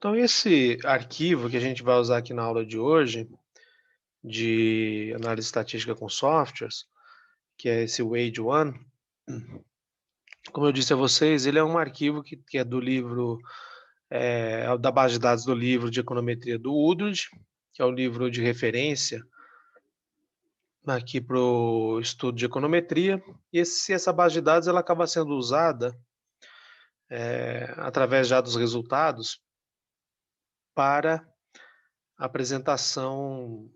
Então, esse arquivo que a gente vai usar aqui na aula de hoje, de análise estatística com softwares, que é esse Wade One, como eu disse a vocês, ele é um arquivo que é do livro, da base de dados do livro de econometria do Woodruff, que é o livro de referência aqui para o estudo de econometria. E essa base de dados ela acaba sendo usada através já dos resultados para apresentação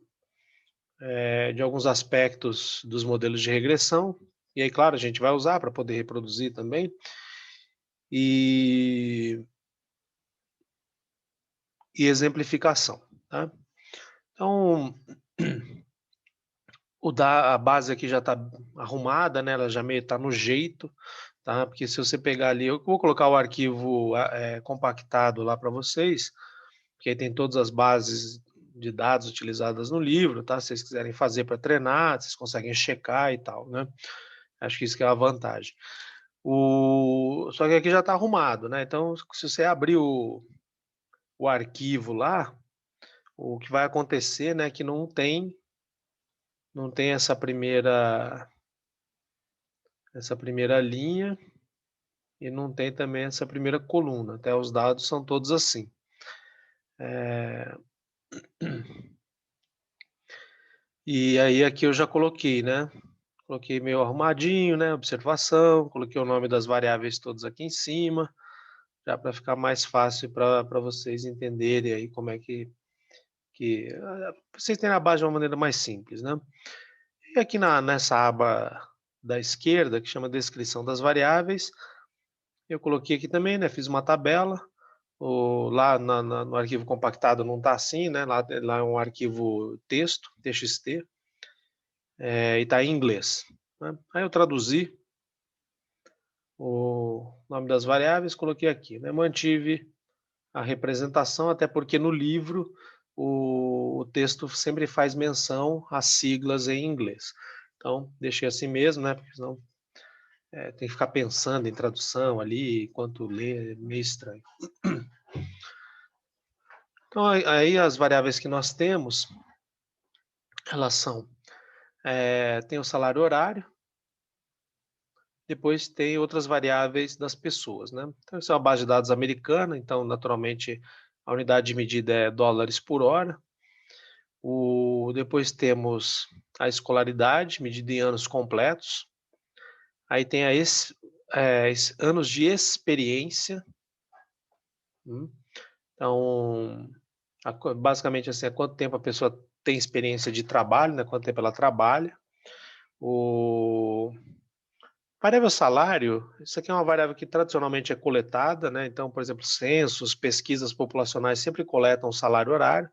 de alguns aspectos dos modelos de regressão, e aí, claro, a gente vai usar para poder reproduzir também, e, e exemplificação, tá? Então, a base aqui já está arrumada, né? Ela já meio está no jeito, tá? Porque se você pegar ali, eu vou colocar o arquivo compactado lá para vocês, porque aí tem todas as bases de dados utilizadas no livro, tá? Se vocês quiserem fazer para treinar, vocês conseguem checar e tal, né? Acho que isso que é a vantagem. Só que aqui já está arrumado, né? Então, se você abrir o arquivo lá, o que vai acontecer, né, que não tem essa primeira linha e não tem também essa primeira coluna. Até os dados são todos assim. E aí aqui eu já coloquei, né? Coloquei meio arrumadinho, né? Observação, coloquei o nome das variáveis todos aqui em cima, já para ficar mais fácil para vocês entenderem aí como é que vocês têm a base de uma maneira mais simples, né? E aqui nessa aba da esquerda, que chama descrição das variáveis, eu coloquei aqui também, né? Fiz uma tabela. Lá no arquivo compactado não está assim, né? Lá é um arquivo texto, TXT, e está em inglês, né? Aí eu traduzi o nome das variáveis, coloquei aqui, né? Mantive a representação, até porque no livro o texto sempre faz menção às siglas em inglês. Então, deixei assim mesmo, né? Porque senão tem que ficar pensando em tradução ali, enquanto lê, é meio estranho. Então, aí as variáveis que nós temos, elas são, tem o salário horário, depois tem outras variáveis das pessoas, né? Então, isso é uma base de dados americana, então, naturalmente, a unidade de medida é dólares por hora. Depois temos a escolaridade, medida em anos completos. Aí tem anos de experiência. Então, basicamente assim, há quanto tempo a pessoa tem experiência de trabalho, né? Quanto tempo ela trabalha. O variável salário, isso aqui é uma variável que tradicionalmente é coletada, né? Então, por exemplo, censos, pesquisas populacionais sempre coletam o salário horário,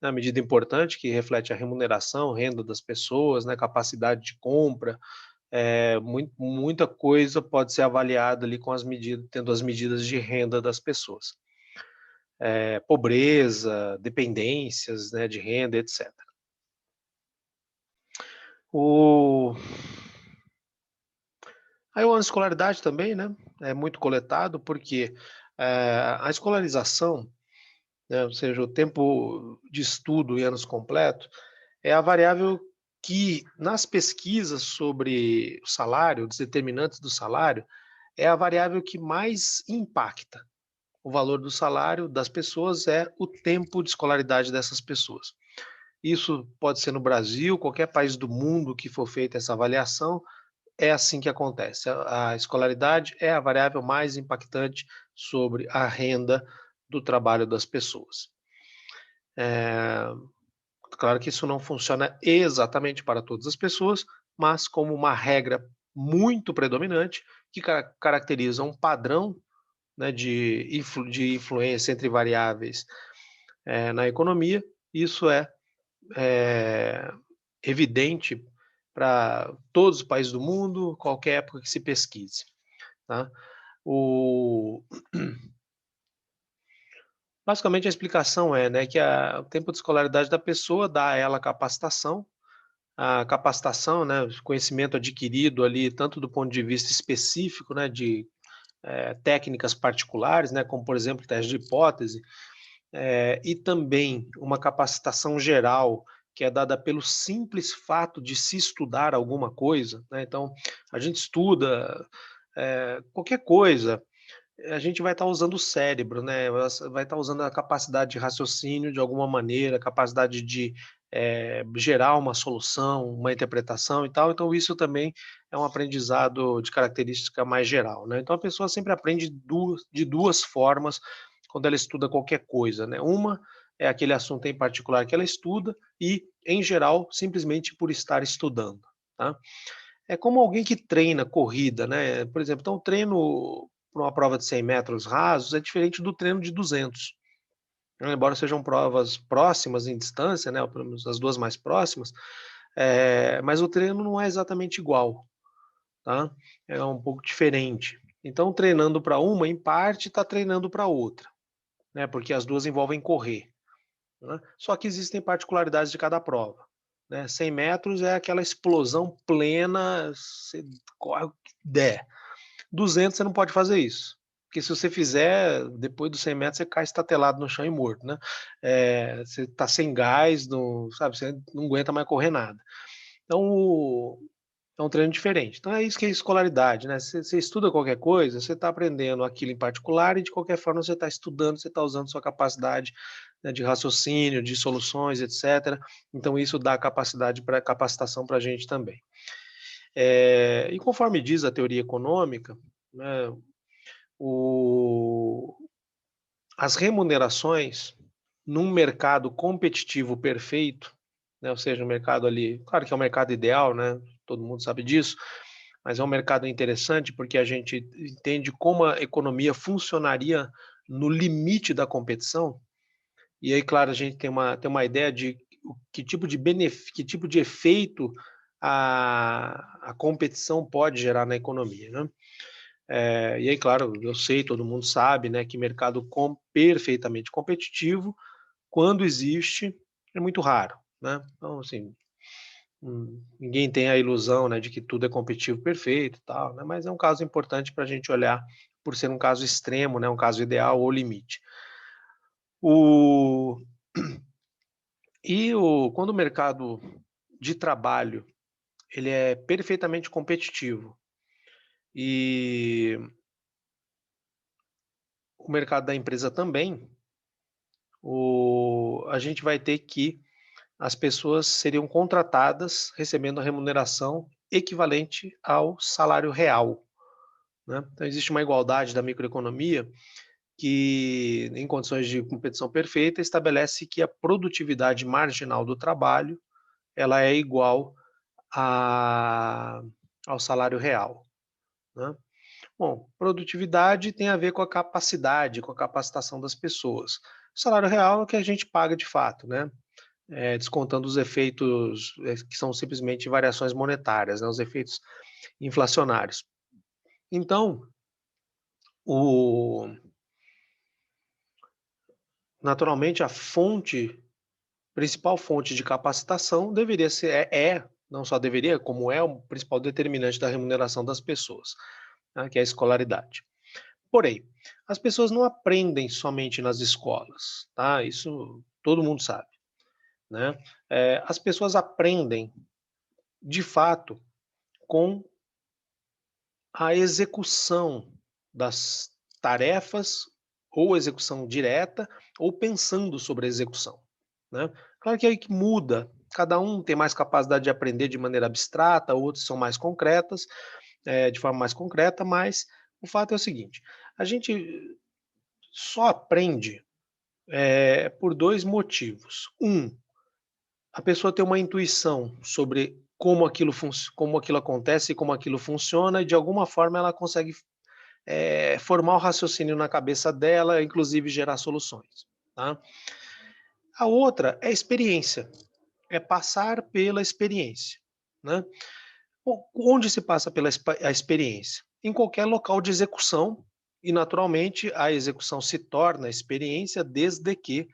né? Medida importante que reflete a remuneração, renda das pessoas, né? Capacidade de compra, muita coisa pode ser avaliada ali com tendo as medidas de renda das pessoas. Pobreza, dependências, né, de renda, etc. Aí o ano de escolaridade também, né, é muito coletado, porque a escolarização, né, ou seja, o tempo de estudo em anos completos, é a variável que, nas pesquisas sobre o salário, os determinantes do salário, é a variável que mais impacta o valor do salário das pessoas, é o tempo de escolaridade dessas pessoas. Isso pode ser no Brasil, qualquer país do mundo que for feita essa avaliação, é assim que acontece. A escolaridade é a variável mais impactante sobre a renda do trabalho das pessoas. Claro que isso não funciona exatamente para todas as pessoas, mas como uma regra muito predominante que caracteriza um padrão, né, de influência entre variáveis na economia, isso é evidente para todos os países do mundo, qualquer época que se pesquise, tá? Basicamente a explicação é, né, que o tempo de escolaridade da pessoa dá a ela a capacitação, né, o conhecimento adquirido ali, tanto do ponto de vista específico, né, de técnicas particulares, né, como por exemplo teste de hipótese, e também uma capacitação geral que é dada pelo simples fato de se estudar alguma coisa, né? Então, a gente estuda qualquer coisa, a gente vai estar usando o cérebro, né? Vai estar usando a capacidade de raciocínio de alguma maneira, a capacidade de gerar uma solução, uma interpretação e tal. Então, isso também é um aprendizado de característica mais geral, né? Então, a pessoa sempre aprende de duas formas quando ela estuda qualquer coisa, né? Uma é aquele assunto em particular que ela estuda e, em geral, simplesmente por estar estudando, tá? É como alguém que treina corrida, né? Por exemplo, então o treino para uma prova de 100 metros rasos é diferente do treino de 200. Né? Embora sejam provas próximas em distância, né? Ou pelo menos as duas mais próximas, mas o treino não é exatamente igual, tá? É um pouco diferente. Então, treinando para uma, em parte, está treinando para outra, né? Porque as duas envolvem correr, né? Só que existem particularidades de cada prova, né? 100 metros é aquela explosão plena, você corre o que der. 200 você não pode fazer isso, porque se você fizer, depois dos 100 metros você cai estatelado no chão e morto, né? Você está sem gás, não, sabe, você não aguenta mais correr nada. Então, é um treino diferente. Então é isso que é escolaridade, né? Você estuda qualquer coisa, você está aprendendo aquilo em particular e de qualquer forma você está estudando, você está usando sua capacidade, né, de raciocínio, de soluções, etc. Então isso dá capacidade para capacitação para a gente também. E conforme diz a teoria econômica, né, o, as remunerações num mercado competitivo perfeito, né, ou seja, um mercado ali, claro que é um mercado ideal, né, todo mundo sabe disso, mas é um mercado interessante porque a gente entende como a economia funcionaria no limite da competição, e aí, claro, a gente tem uma ideia de que tipo de que tipo de efeito a competição pode gerar na economia, né? E aí, claro, eu sei, todo mundo sabe, né, que mercado perfeitamente competitivo, quando existe, é muito raro, né? Então, assim, ninguém tem a ilusão, né, de que tudo é competitivo perfeito e tal, né? Mas é um caso importante para a gente olhar por ser um caso extremo, né, um caso ideal ou limite. O, quando o mercado de trabalho ele é perfeitamente competitivo e o mercado da empresa também, a gente vai ter que as pessoas seriam contratadas recebendo a remuneração equivalente ao salário real, né? Então existe uma igualdade da microeconomia que, em condições de competição perfeita, estabelece que a produtividade marginal do trabalho ela é igual a, ao salário real, né? Bom, produtividade tem a ver com a capacidade, com a capacitação das pessoas. O salário real é o que a gente paga de fato, né? Descontando os efeitos que são simplesmente variações monetárias, né? Os efeitos inflacionários. Então, o, naturalmente, a principal fonte de capacitação deveria ser, não só deveria, como é o principal determinante da remuneração das pessoas, né? Que é a escolaridade. Porém, as pessoas não aprendem somente nas escolas, tá? Isso todo mundo sabe, né? As pessoas aprendem, de fato, com a execução das tarefas, ou execução direta, ou pensando sobre a execução, né? Claro que aí que muda, cada um tem mais capacidade de aprender de maneira abstrata, outros são mais concretas, de forma mais concreta, mas o fato é o seguinte: a gente só aprende por dois motivos. Um, a pessoa tem uma intuição sobre como aquilo acontece e como aquilo funciona, e de alguma forma ela consegue formar o raciocínio na cabeça dela, inclusive gerar soluções, tá? A outra é experiência, é passar pela experiência, né? Onde se passa pela a experiência? Em qualquer local de execução, e naturalmente a execução se torna experiência desde que,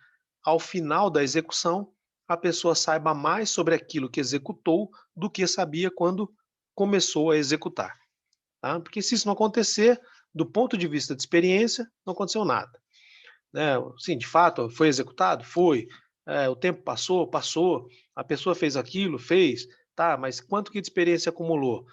ao final da execução, a pessoa saiba mais sobre aquilo que executou do que sabia quando começou a executar, tá? Porque se isso não acontecer, do ponto de vista de experiência, não aconteceu nada. né? Sim, de fato, foi executado? Foi. O tempo passou? Passou. A pessoa fez aquilo? Fez. Tá, mas quanto que de experiência acumulou?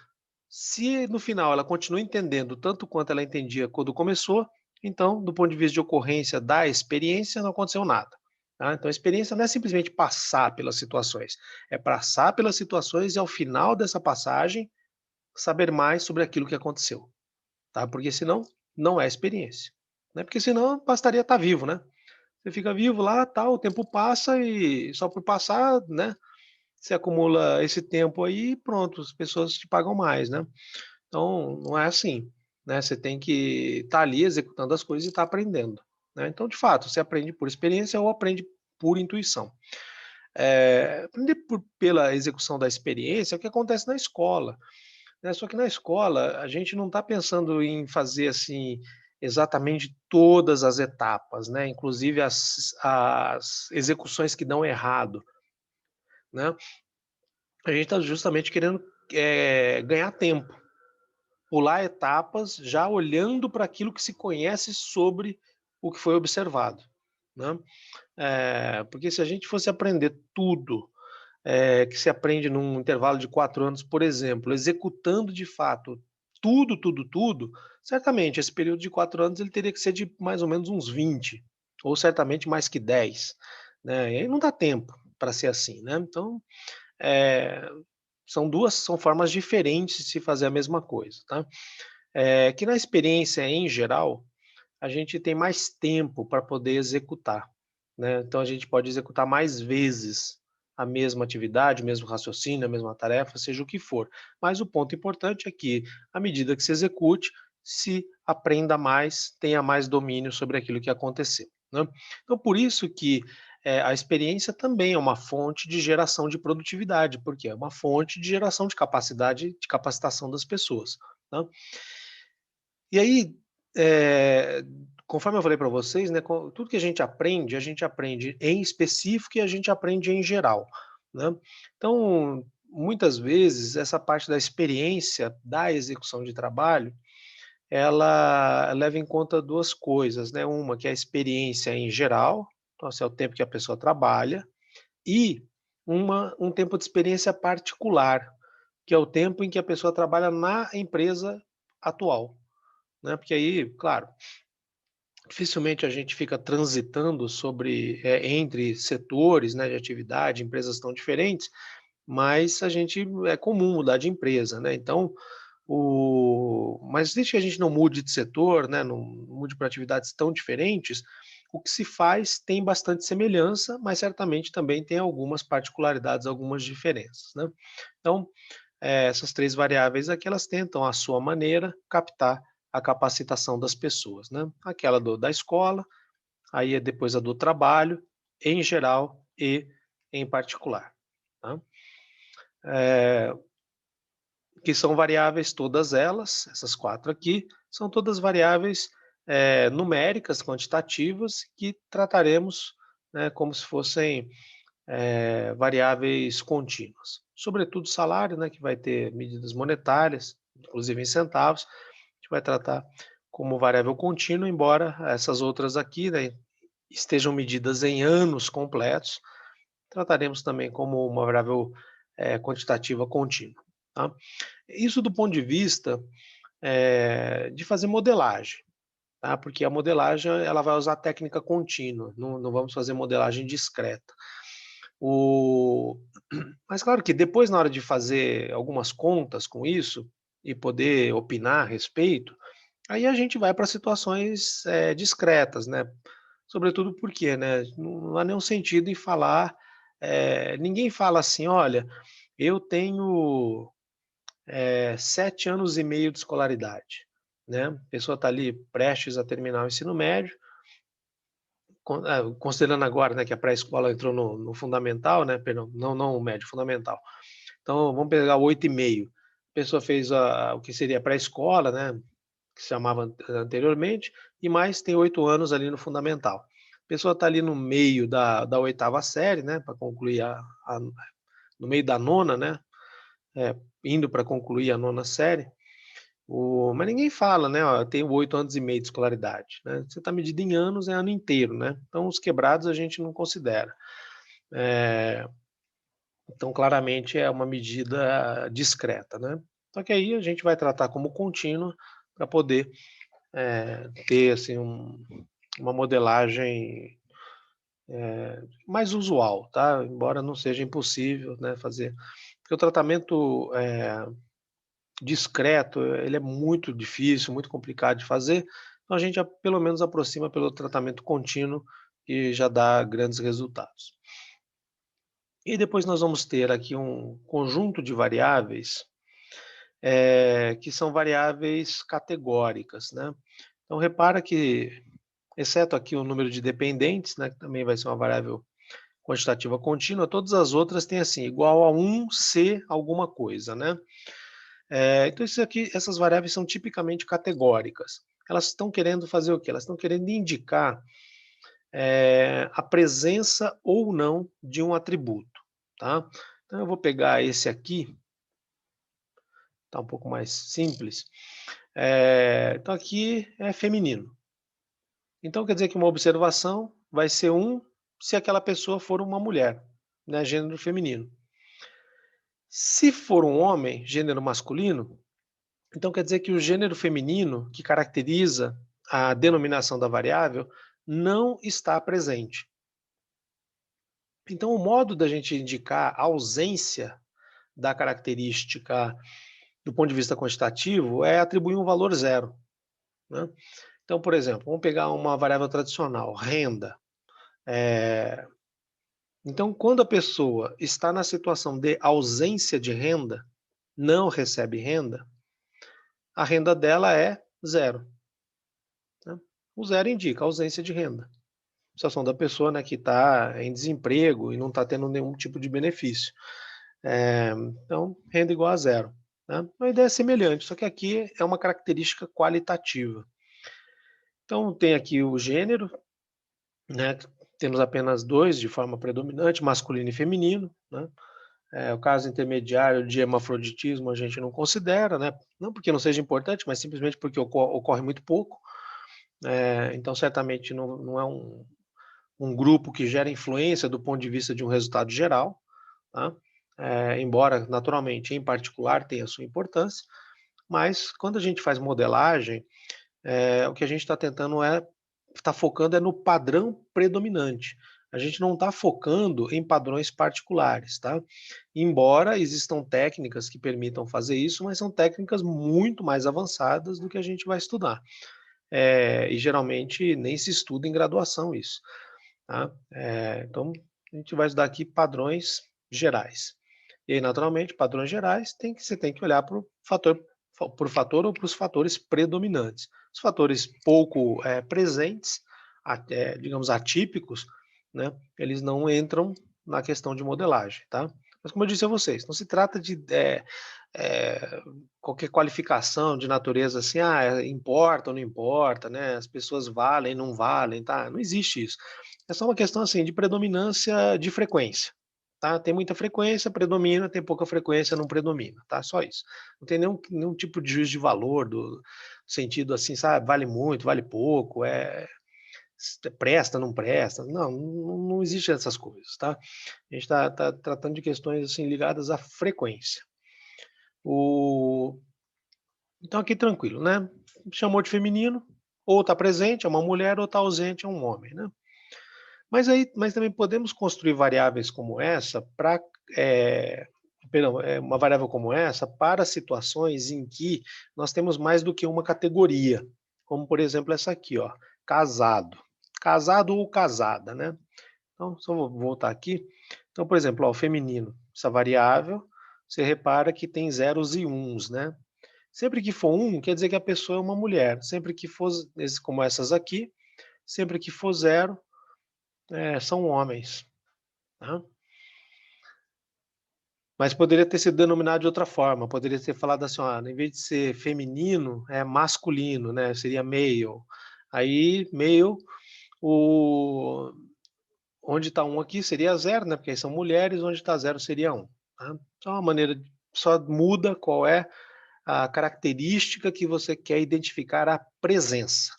Se no final ela continua entendendo tanto quanto ela entendia quando começou, então, do ponto de vista de ocorrência da experiência, não aconteceu nada. Tá? Então, a experiência não é simplesmente passar pelas situações, é passar pelas situações e, ao final dessa passagem, saber mais sobre aquilo que aconteceu. Tá? Porque senão, não é experiência. Né? Porque senão, bastaria estar vivo, né? Você fica vivo lá, tal, o tempo passa e só por passar, né? Você acumula esse tempo aí, pronto, as pessoas te pagam mais, né? Então, não é assim, né, você tem que estar ali executando as coisas e estar aprendendo, né. Então, de fato, você aprende por experiência ou aprende por intuição. Aprender pela execução da experiência é o que acontece na escola, né, só que na escola a gente não está pensando em fazer, assim, exatamente todas as etapas, né, inclusive as execuções que dão errado, né. A gente está justamente querendo, ganhar tempo. Pular etapas, já olhando para aquilo que se conhece sobre o que foi observado, né. Porque se a gente fosse aprender tudo, que se aprende num intervalo de 4 anos, por exemplo, executando de fato tudo, tudo, tudo, certamente esse período de 4 anos ele teria que ser de mais ou menos uns 20, ou certamente mais que 10, né, e aí não dá tempo para ser assim, né. Então, eh, são formas diferentes de se fazer a mesma coisa, tá. Que na experiência em geral, a gente tem mais tempo para poder executar, né, então a gente pode executar mais vezes a mesma atividade, o mesmo raciocínio, a mesma tarefa, seja o que for. Mas o ponto importante é que, à medida que se execute, se aprenda mais, tenha mais domínio sobre aquilo que aconteceu, né. Então por isso que, a experiência também é uma fonte de geração de produtividade, porque é uma fonte de geração de capacidade de capacitação das pessoas, né. E aí, eh, conforme eu falei para vocês, né, tudo que a gente aprende em específico e a gente aprende em geral, né. Então, muitas vezes, essa parte da experiência da execução de trabalho, ela leva em conta 2 coisas, né, uma que é a experiência em geral, então, assim, é o tempo que a pessoa trabalha, e um tempo de experiência particular, que é o tempo em que a pessoa trabalha na empresa atual, né, porque aí, claro, dificilmente a gente fica transitando entre setores, né, de atividade, empresas tão diferentes, mas a gente é comum mudar de empresa, né, então mas desde que a gente não mude de setor, né, não mude para atividades tão diferentes, o que se faz tem bastante semelhança, mas certamente também tem algumas particularidades, algumas diferenças, né. Então, essas 3 variáveis aqui, elas tentam, à sua maneira, captar a capacitação das pessoas, né. Aquela da escola, aí é depois a do trabalho, em geral e em particular, tá. Eh, que são variáveis todas elas, essas 4 aqui, são todas variáveis, numéricas, quantitativas, que trataremos, né, como se fossem, variáveis contínuas. Sobretudo salário, né, que vai ter medidas monetárias, inclusive em centavos, a gente vai tratar como variável contínua, embora essas outras aqui, né, estejam medidas em anos completos, trataremos também como uma variável, quantitativa contínua, tá. Isso do ponto de vista, de fazer modelagem, tá, porque a modelagem ela vai usar técnica contínua, não vamos fazer modelagem discreta. O Mas claro que depois, na hora de fazer algumas contas com isso, e poder opinar a respeito, aí a gente vai para situações, discretas, né. Sobretudo porque, né, não há nenhum sentido em falar, ninguém fala assim: "Olha, eu tenho, 7 anos e meio de escolaridade", né. A pessoa está ali prestes a terminar o ensino médio, considerando agora, né, que a pré-escola entrou no fundamental, né, perdão, não o médio, fundamental. Então vamos pegar o 8,5. A pessoa fez o que seria a pré-escola, né, que se chamava anteriormente, e mais tem 8 anos ali no fundamental. A pessoa está ali no meio da oitava série, né, para concluir no meio da nona, né, indo para concluir a nona série, Mas ninguém fala, né, ó, eu tenho 8 anos e meio de escolaridade, né, você está medindo em anos, é ano inteiro, né, então os quebrados a gente não considera. Eh, então claramente é uma medida discreta, né. Só que aí a gente vai tratar como contínua para poder, ter assim uma modelagem mais usual, tá, embora não seja impossível, né, fazer porque o tratamento, discreto, ele é muito difícil, muito complicado de fazer, então a gente já pelo menos aproxima pelo tratamento contínuo e já dá grandes resultados. E depois nós vamos ter aqui um conjunto de variáveis, que são variáveis categóricas, né. Então repara que, exceto aqui o número de dependentes, né, que também vai ser uma variável quantitativa contínua, todas as outras têm assim, igual a 1C alguma coisa, né. Então isso aqui, essas variáveis são tipicamente categóricas. Elas estão querendo fazer o quê? Elas estão querendo indicar, a presença ou não de um atributo, tá. Então eu vou pegar esse aqui, tá um pouco mais simples. Então aqui é feminino. Então quer dizer que uma observação vai ser um se aquela pessoa for uma mulher, né, gênero feminino. Se for um homem, gênero masculino, então quer dizer que o gênero feminino, que caracteriza a denominação da variável, não está presente. Então o modo da gente indicar a ausência da característica do ponto de vista quantitativo é atribuir um valor zero, né. Então, por exemplo, vamos pegar uma variável tradicional, renda. Eh, então quando a pessoa está na situação de ausência de renda, não recebe renda, a renda dela é zero, né. O zero indica ausência de renda. Situação da pessoa, né, que está em desemprego e não está tendo nenhum tipo de benefício. Então, renda igual a zero, né. A ideia é semelhante, só que aqui é uma característica qualitativa. Então tem aqui o gênero, né, temos apenas 2 de forma predominante, masculino e feminino, né. O caso intermediário de hermafroditismo a gente não considera, né, não porque não seja importante, mas simplesmente porque ocorre muito pouco. Então certamente não é um grupo que gera influência do ponto de vista de um resultado geral, tá? Embora naturalmente em particular tenha sua importância, mas quando a gente faz modelagem, o que a gente está tentando está focando no padrão predominante. A gente não está focando em padrões particulares, tá? Embora existam técnicas que permitam fazer isso, mas são técnicas muito mais avançadas do que a gente vai estudar. E geralmente nem se estuda em graduação isso, tá? Então a gente vai estudar aqui padrões gerais. E aí, naturalmente, padrões gerais você tem que olhar para o fator, ou para os fatores predominantes. Os fatores pouco presentes, digamos atípicos, né, eles não entram na questão de modelagem, tá? Mas como eu disse a vocês, não se trata de qualquer qualificação de natureza assim, importa ou não importa, né? As pessoas valem, não valem, tá? Não existe isso. É só uma questão assim de predominância de frequência, tá? Tem muita frequência, predomina, tem pouca frequência, não predomina, tá? Só isso. Não tem nenhum tipo de juízo de valor do sentido assim, sabe? Vale muito, vale pouco, presta, não presta. Não, não existe essas coisas, tá? A gente está tratando de questões assim ligadas à frequência. O Então aqui tranquilo, né, chamou de feminino, ou está presente, é uma mulher, ou está ausente, é um homem, né. Mas também podemos construir variáveis como essa para, perdão, uma variável como essa para situações em que nós temos mais do que uma categoria, como por exemplo essa aqui, ó, casado. Casado ou casada, né. Então só vou voltar aqui. Então, por exemplo, ó, o feminino, essa variável, você repara que tem zeros e uns, né. Sempre que for um, quer dizer que a pessoa é uma mulher. Sempre que for como essas aqui, sempre que for zero, são homens, tá. Mas poderia ter sido denominado de outra forma, poderia ter falado assim: "Ó, em vez de ser feminino, é masculino, né, seria male". Aí male, o onde está um aqui seria zero, né, porque aí são mulheres, onde está zero seria um, tá. Só uma maneira só muda qual é a característica que você quer identificar a presença.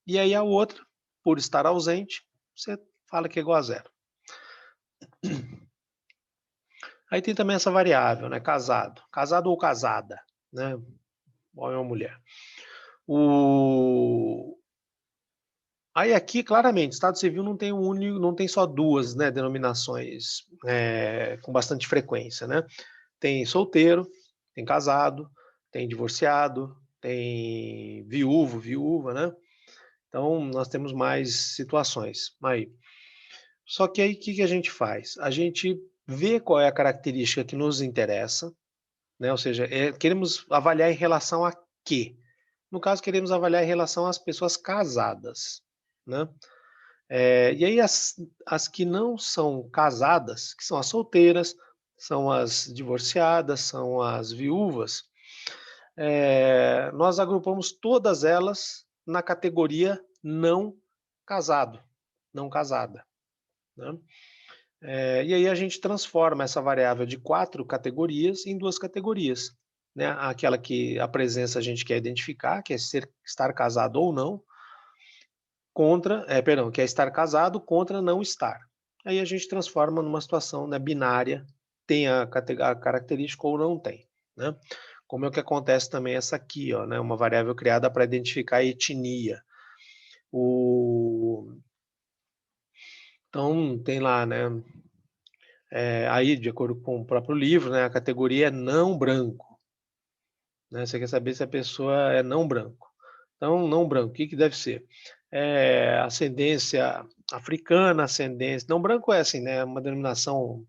E aí a outra, por estar ausente, você fala que é igual a zero. Aí tem também essa variável, né? Casado. Casado ou casada, né? Homem ou mulher. Aí aqui, claramente, Estado Civil não tem não tem só duas, né, denominações com bastante frequência, né? Tem solteiro, tem casado, tem divorciado, tem viúvo, viúva, né? Então, nós temos mais situações aí. Só que aí, o que a gente faz? A gente vê qual é a característica que nos interessa, né? Ou seja, queremos avaliar em relação a quê? No caso, queremos avaliar em relação às pessoas casadas, né? E aí as que não são casadas, que são as solteiras, são as divorciadas, são as viúvas, nós agrupamos todas elas na categoria não casado, não casada, né? E aí a gente transforma essa variável de 4 categorias em 2 categorias, né? Aquela que a presença a gente quer identificar, que é estar casado ou não, que é estar casado contra não estar. Aí a gente transforma numa situação, né, binária, tem a característica ou não tem, né? Como é que acontece também essa aqui, ó, né, uma variável criada para identificar a etnia. Então tem lá, né, aí de acordo com o próprio livro, né, a categoria é não branco, né? Você quer saber se a pessoa é não branco. Então, não branco, o que que deve ser? Ascendência africana, ascendência... Não branco é assim, né? Uma denominação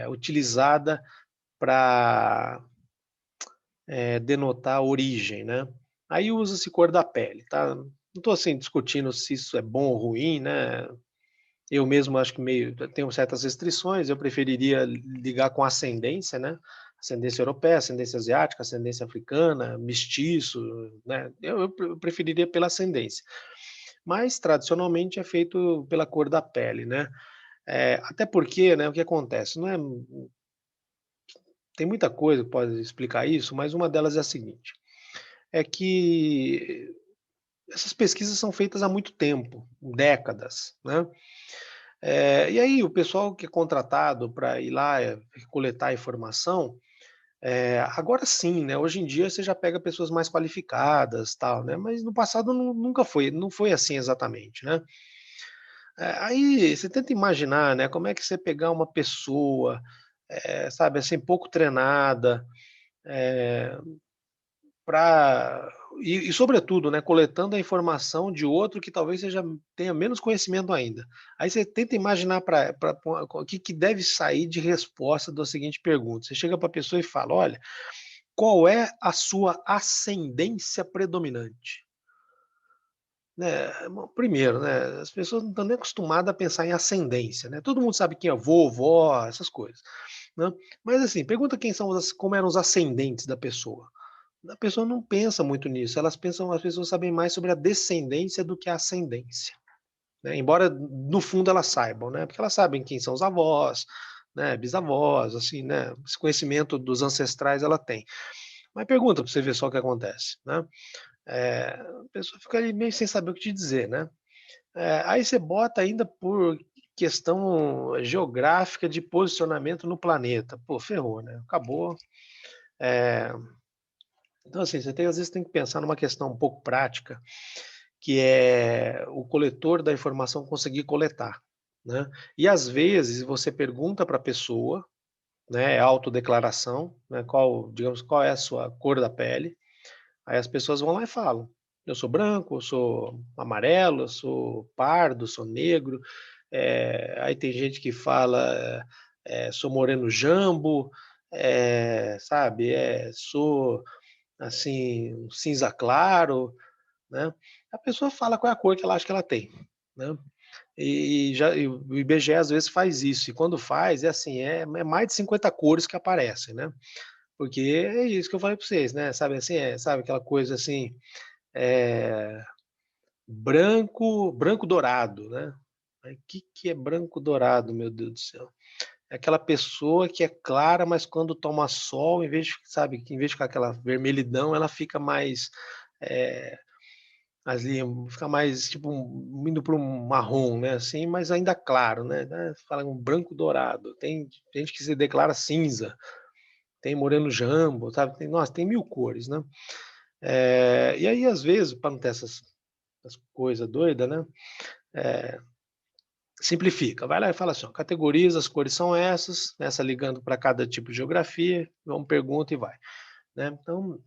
utilizada para denotar a origem, né? Aí usa-se cor da pele, tá? Não estou assim discutindo se isso é bom ou ruim, né? Eu mesmo acho que tenho certas restrições, eu preferiria ligar com ascendência, né? Ascendência europeia, ascendência asiática, ascendência africana, mestiço, né? Eu preferiria pela ascendência. Mas, tradicionalmente, é feito pela cor da pele, né? Até porque, né, o que acontece? Não é, tem muita coisa que pode explicar isso, mas uma delas é a seguinte, é que essas pesquisas são feitas há muito tempo, décadas, né? E aí o pessoal que é contratado para ir lá coletar informação, agora sim, né? Hoje em dia você já pega pessoas mais qualificadas, tal, né? Mas no passado nunca foi, não foi assim exatamente, né? Aí você tenta imaginar, né? Como é que você pegar uma pessoa, sabe, assim pouco treinada, para sobretudo, né, coletando a informação de outro que talvez tenha menos conhecimento ainda. Aí você tenta imaginar o que deve sair de resposta da seguinte pergunta. Você chega para a pessoa e fala: olha, qual é a sua ascendência predominante? Né, primeiro, né, as pessoas não estão nem acostumadas a pensar em ascendência, né? Todo mundo sabe quem é vô, vó, essas coisas, né? Mas assim, pergunta como eram os ascendentes da pessoa. A pessoa não pensa muito nisso, as pessoas sabem mais sobre a descendência do que a ascendência, né? Embora no fundo elas saibam, né? Porque elas sabem quem são os avós, né? Bisavós, assim, né? Esse conhecimento dos ancestrais ela tem. Mas pergunta para você ver só o que acontece, né? A pessoa fica ali meio sem saber o que te dizer, né? Aí você bota ainda por questão geográfica de posicionamento no planeta. Pô, ferrou, né? Acabou. É, Então, assim, às vezes tem que pensar numa questão um pouco prática, que é o coletor da informação conseguir coletar, né? E às vezes você pergunta para a pessoa, né, autodeclaração, né, digamos, qual é a sua cor da pele, aí as pessoas vão lá e falam, eu sou branco, eu sou amarelo, eu sou pardo, sou negro, aí tem gente que fala, sou moreno jambo, sabe, sou assim, um cinza claro, né? A pessoa fala qual é a cor que ela acha que ela tem, né? E o IBGE às vezes faz isso, e quando faz, é assim, é mais de 50 cores que aparecem, né? Porque é isso que eu falei para vocês, né? Sabe assim, sabe aquela coisa assim, é, branco dourado, né? O que é branco dourado, meu Deus do céu? é aquela pessoa que é clara, mas quando toma sol, em vez de, sabe, em vez de ficar aquela vermelhidão, ela fica mais, eh, ali, fica mais tipo indo para um marrom, né, assim, mas ainda claro, né, fala um branco dourado. Tem gente que se declara cinza, tem moreno jambo, sabe, tem, nossa, tem 1000 cores, né. E aí às vezes, para não ter essas coisa doida, né, eh, simplifica, vai lá e fala assim: ó, categoriza, as cores são essas, nessa ligando para cada tipo de geografia, vamos pergunta e vai, né. Então,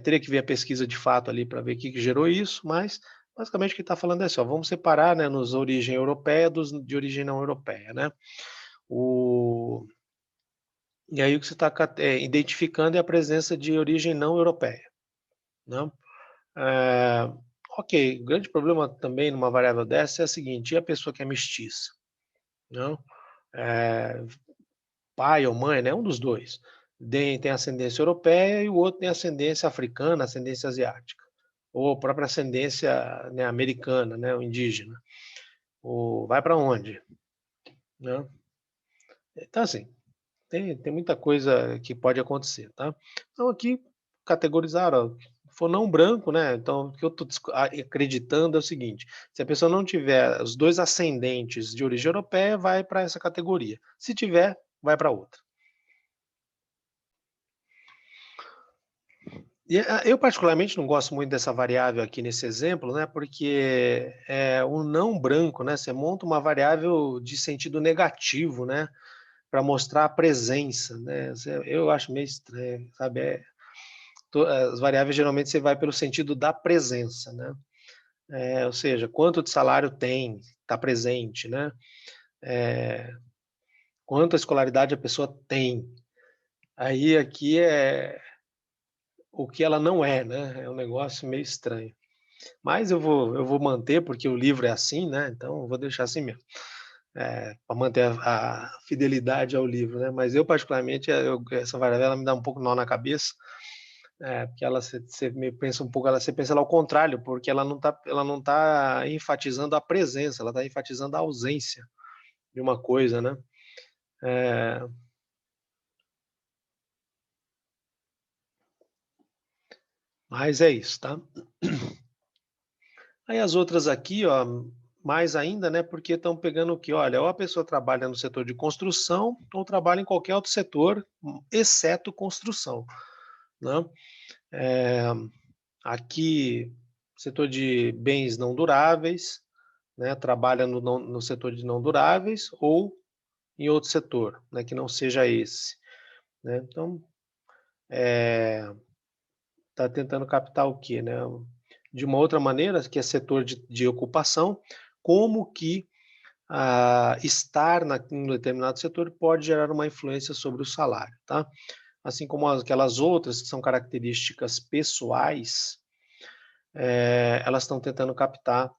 teria que ver a pesquisa de fato ali para ver o que que gerou isso, mas basicamente o que está falando é assim, ó, vamos separar, né, nos origem europeia dos de origem não europeia, né. O E aí o que você está identificando é a presença de origem não europeia, né. Eh, ok, o grande problema também numa variável dessa é a seguinte: e a pessoa que é mestiça, né, eh, pai ou mãe, né, um dos 2, tem ascendência europeia e o outro tem ascendência africana, ascendência asiática, ou a própria ascendência, né, americana, né, ou indígena, ou vai para onde, né. Então assim, tem muita coisa que pode acontecer, tá. Então aqui categorizaram, ó, se for não branco, né, então o que eu estou acreditando é o seguinte: se a pessoa não tiver os 2 ascendentes de origem europeia, vai para essa categoria, se tiver, vai para outra. Eu particularmente não gosto muito dessa variável aqui nesse exemplo, né, porque, o não branco, né, você monta uma variável de sentido negativo, né, para mostrar a presença, né, eu acho meio estranho, sabe, as variáveis geralmente você vai pelo sentido da presença, né, ou seja, quanto de salário tem, está presente, né, eh, quanta escolaridade a pessoa tem. Aí aqui é o que ela não é, né, é um negócio meio estranho. Mas eu vou manter, porque o livro é assim, né, então eu vou deixar assim mesmo, pra manter a fidelidade ao livro, né. Mas eu particularmente, essa variável ela me dá um pouco nó na cabeça, porque ela você me pensa um pouco, você pensa ela ao contrário, porque ela não tá enfatizando a presença, ela está enfatizando a ausência de uma coisa, né. Eh, mas é isso, tá. Aí as outras aqui, ó, mais ainda, né, porque estão pegando o que, olha, ou a pessoa trabalha no setor de construção ou trabalha em qualquer outro setor, exceto construção, né. Eh, aqui, setor de bens não duráveis, né, trabalha no setor de não duráveis ou em outro setor, né, que não seja esse, né. Então, está tentando captar o quê, né, de uma outra maneira, que é setor de ocupação, como que estar em um determinado setor pode gerar uma influência sobre o salário, tá? Assim como aquelas outras que são características pessoais, elas estão tentando captar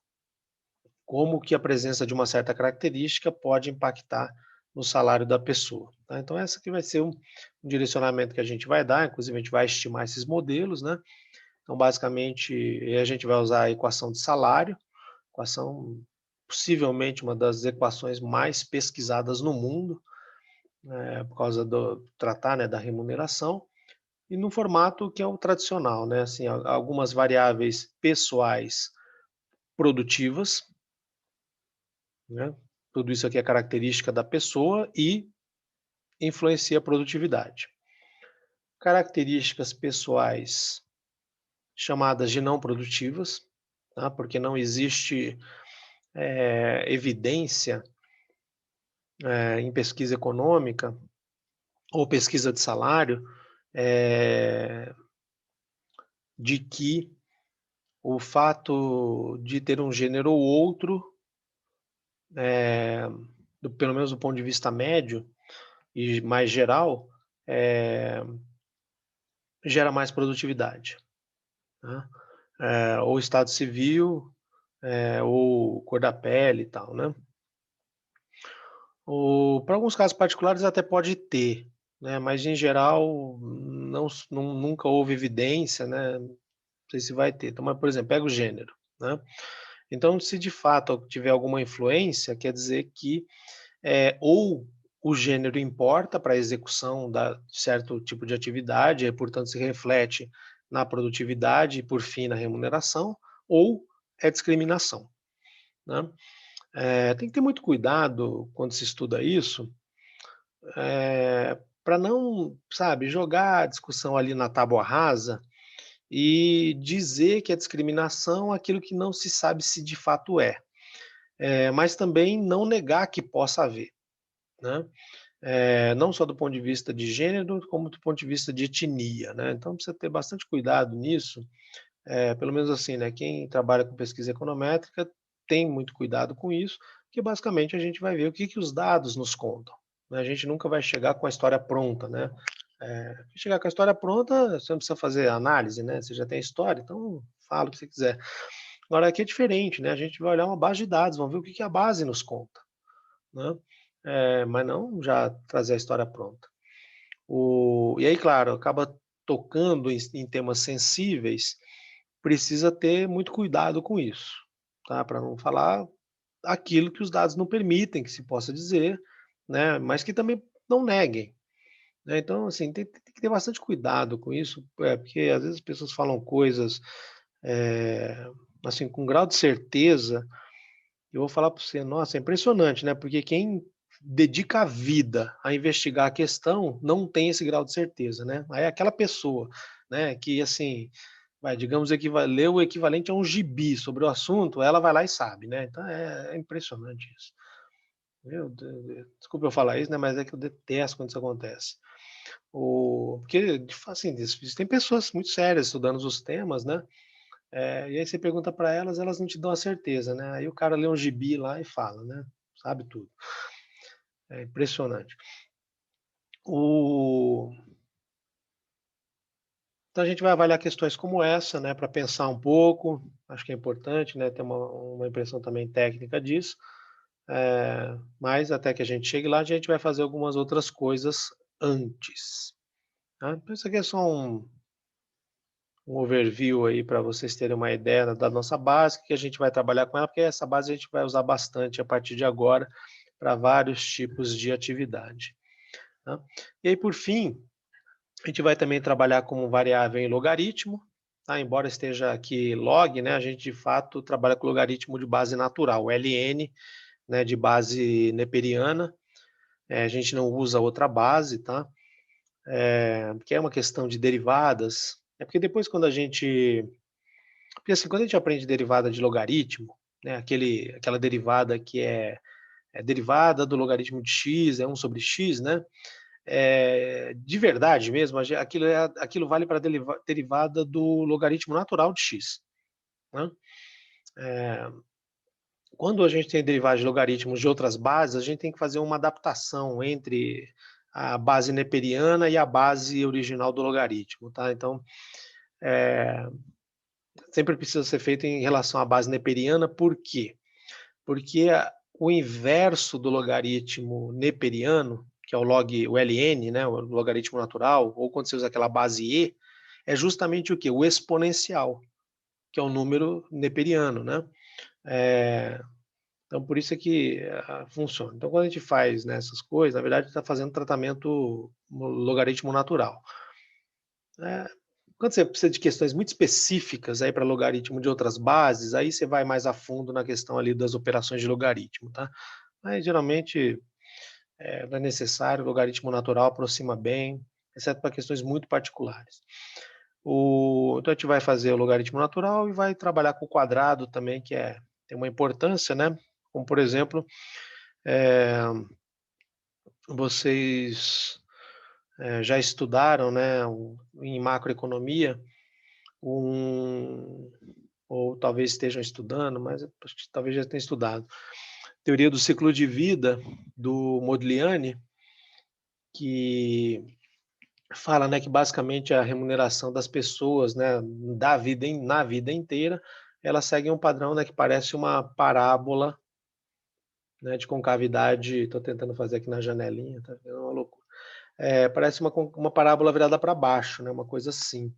como que a presença de uma certa característica pode impactar no salário da pessoa, tá? Então essa que vai ser um direcionamento que a gente vai dar, inclusive a gente vai estimar esses modelos, né? Então basicamente a gente vai usar a equação de salário, equação possivelmente uma das equações mais pesquisadas no mundo, por causa do tratar, né, da remuneração, e no formato que é o tradicional, né, assim, algumas variáveis pessoais produtivas, né, tudo isso aqui é característica da pessoa e influencia a produtividade. Características pessoais chamadas de não produtivas, tá, porque não existe, evidência, em pesquisa econômica ou pesquisa de salário, eh, de que o fato de ter um gênero ou outro, eh, pelo menos do ponto de vista médio e mais geral, eh, gera mais produtividade, né. Ou estado civil, ou cor da pele e tal, né. Para alguns casos particulares até pode ter, né, mas em geral nunca houve evidência, né, não sei se vai ter. Então, mas, por exemplo, pega o gênero, né. Então, se de fato tiver alguma influência, quer dizer que, ou o gênero importa para a execução de certo tipo de atividade, e, portanto, se reflete na produtividade e, por fim, na remuneração, ou é discriminação, né? Tem que ter muito cuidado quando se estuda isso, para não, sabe, jogar a discussão ali na tábua rasa e dizer que é discriminação aquilo que não se sabe se de fato é. Mas também não negar que possa haver, né? Não só do ponto de vista de gênero, como do ponto de vista de etnia, né? Então precisa ter bastante cuidado nisso, pelo menos assim, né, quem trabalha com pesquisa econométrica tem muito cuidado com isso, porque basicamente a gente vai ver o que os dados nos contam, né? A gente nunca vai chegar com a história pronta, né? Chegar com a história pronta, você não precisa fazer análise, né? Você já tem a história, então fala o que você quiser. Agora aqui é diferente, né? A gente vai olhar uma base de dados, vamos ver o que a base nos conta, né? Mas não já trazer a história pronta. E aí, claro, acaba tocando em temas sensíveis, precisa ter muito cuidado com isso, tá? Para não falar aquilo que os dados não permitem que se possa dizer, né? Mas que também não neguem, né? Então, assim, tem que ter bastante cuidado com isso, porque às vezes as pessoas falam coisas, eh, assim, com grau de certeza. Eu vou falar para você, nossa, é impressionante, né? Porque quem dedica a vida a investigar a questão não tem esse grau de certeza, né? Aí aquela pessoa, né, que assim, digamos, leu o equivalente a um gibi sobre o assunto, ela vai lá e sabe, né? Então é impressionante isso. Meu Deus, desculpa eu falar isso, né? Mas é que eu detesto quando isso acontece. Porque, assim, existem pessoas muito sérias estudando os temas, né? E aí você pergunta para elas não te dão a certeza, né? Aí o cara lê um gibi lá e fala, né? Sabe tudo. É impressionante. O... Então a gente vai avaliar questões como essa, né? Para pensar um pouco. Acho que é importante, né? Ter uma impressão também técnica disso. Mas até que a gente chegue lá, a gente vai fazer algumas outras coisas antes, tá? Então isso aqui é só um overview aí para vocês terem uma ideia da nossa base, que a gente vai trabalhar com ela, porque essa base a gente vai usar bastante a partir de agora para vários tipos de atividade, tá? E aí, por fim, a gente vai também trabalhar com variável em logaritmo, tá? Embora esteja aqui log, né, a gente de fato trabalha com logaritmo de base natural, ln, né, de base neperiana. A gente não usa outra base, tá? Porque é uma questão de derivadas. É porque depois porque assim, quando a gente aprende derivada de logaritmo, né, aquela derivada que é derivada do logaritmo de x, é 1 sobre x, né? De verdade mesmo, aquilo vale para a derivada do logaritmo natural de x, né? Quando a gente tem derivada de logaritmos de outras bases, a gente tem que fazer uma adaptação entre a base neperiana e a base original do logaritmo, tá? Então, sempre precisa ser feito em relação à base neperiana, por quê? Porque o inverso do logaritmo neperiano, que é o ln, né, o logaritmo natural, ou quando você usa aquela base e, é justamente o quê? O exponencial, que é o número neperiano, né? Então, por isso é que funciona. Então, quando a gente faz, né, essas coisas, na verdade, está fazendo tratamento logaritmo natural. Quando você precisa de questões muito específicas aí para logaritmo de outras bases, aí você vai mais a fundo na questão ali das operações de logaritmo, tá? Mas geralmente não é necessário, o logaritmo natural aproxima bem, exceto para questões muito particulares. Então a gente vai fazer o logaritmo natural e vai trabalhar com o quadrado também, tem uma importância, né? Como por exemplo, vocês já estudaram, né, em macroeconomia, um, ou talvez estejam estudando, mas acho que talvez já tenham estudado, teoria do ciclo de vida do Modigliani, que fala, né, que basicamente a remuneração das pessoas, né, na vida inteira, ela segue um padrão, né, que parece uma parábola, né, de concavidade. Estou tentando fazer aqui na janelinha, tá vendo? É uma loucura. Parece uma parábola virada para baixo, né, uma coisa assim.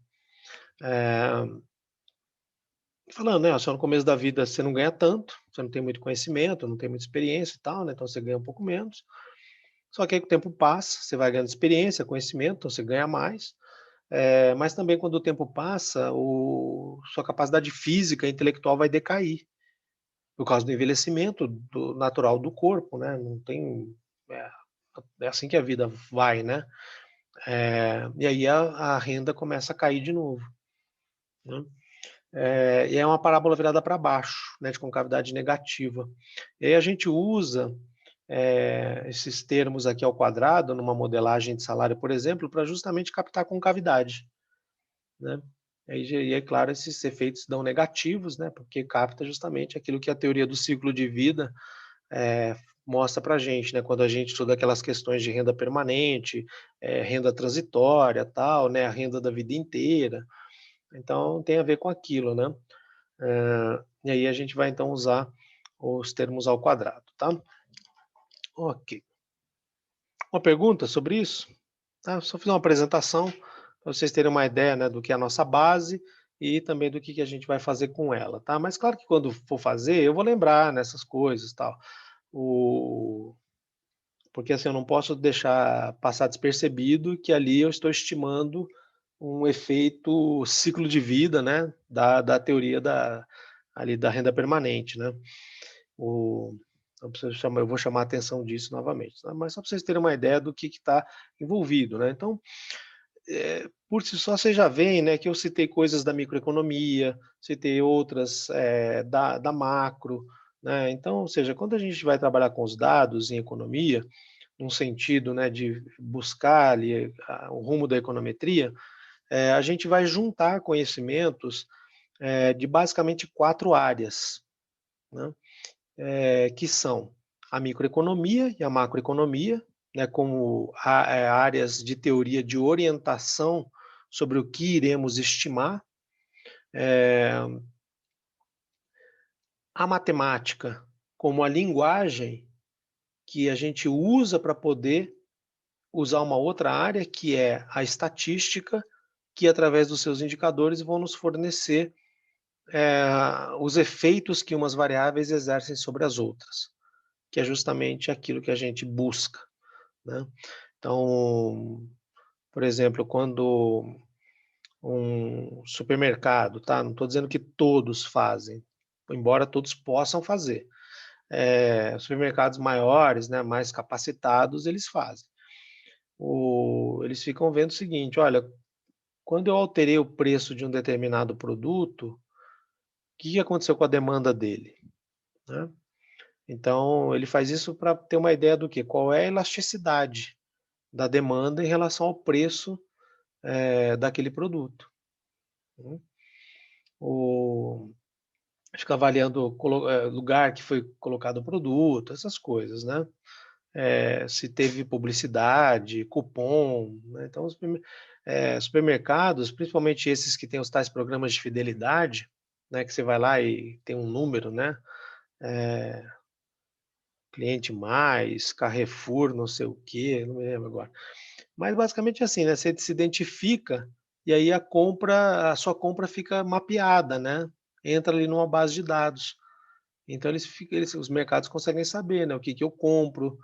Falando, né, só no começo da vida você não ganha tanto, você não tem muito conhecimento, não tem muita experiência e tal, né, então você ganha um pouco menos. Só que aí o tempo passa, você vai ganhando experiência, conhecimento, então você ganha mais, mas também quando o tempo passa, sua capacidade física e intelectual vai decair, por causa do envelhecimento natural do corpo, né, não tem, é, é assim que a vida vai, né, e aí a renda começa a cair de novo, né. E é uma parábola virada para baixo, né, de concavidade negativa. E aí a gente usa, esses termos aqui ao quadrado, numa modelagem de salário, por exemplo, para justamente captar concavidade, né. E é claro, esses efeitos dão negativos, né, porque capta justamente aquilo que a teoria do ciclo de vida, mostra para a gente, né, quando a gente estuda aquelas questões de renda permanente, renda transitória, tal, né, a renda da vida inteira. Então tem a ver com aquilo, né. E aí a gente vai então usar os termos ao quadrado, tá? Ok. Uma pergunta sobre isso? Tá, só fiz uma apresentação para vocês terem uma ideia, né, do que é a nossa base e também do que a gente vai fazer com ela, tá? Mas claro que quando for fazer, eu vou lembrar nessas coisas, tal. O Porque assim, eu não posso deixar passar despercebido que ali eu estou estimando um efeito ciclo de vida, né, da teoria ali da renda permanente, né. O eu vou chamar a atenção disso novamente, tá, mas só para vocês terem uma ideia do que está envolvido, né. Então, por si só vocês já veem, né, que eu citei coisas da microeconomia, citei outras, da macro, né. Então, ou seja, quando a gente vai trabalhar com os dados em economia, num sentido, né, de buscar ali o rumo da econometria, a gente vai juntar conhecimentos, de basicamente 4 áreas, né, que são a microeconomia e a macroeconomia, né, como áreas de teoria de orientação sobre o que iremos estimar, a matemática como a linguagem que a gente usa para poder usar uma outra área, que é a estatística, que através dos seus indicadores vão nos fornecer, os efeitos que umas variáveis exercem sobre as outras, que é justamente aquilo que a gente busca, né. Então, por exemplo, quando um supermercado, tá, não estou dizendo que todos fazem, embora todos possam fazer, supermercados maiores, né, mais capacitados, eles fazem. Eles ficam vendo o seguinte: "Olha, quando eu alterei o preço de um determinado produto, o que aconteceu com a demanda dele?", né. Então ele faz isso para ter uma ideia do quê? Qual é a elasticidade da demanda em relação ao preço, daquele produto, né. O Fica avaliando lugar que foi colocado o produto, essas coisas, né. Se teve publicidade, cupom, né, então supermercados, principalmente esses que têm os tais programas de fidelidade, né, que você vai lá e tem um número, né, cliente mais, Carrefour não sei o quê, não me lembro agora. Mas basicamente é assim, né, você se identifica, e aí a sua compra fica mapeada, né, entra ali numa base de dados. Então os mercados conseguem saber, né, o que que eu compro,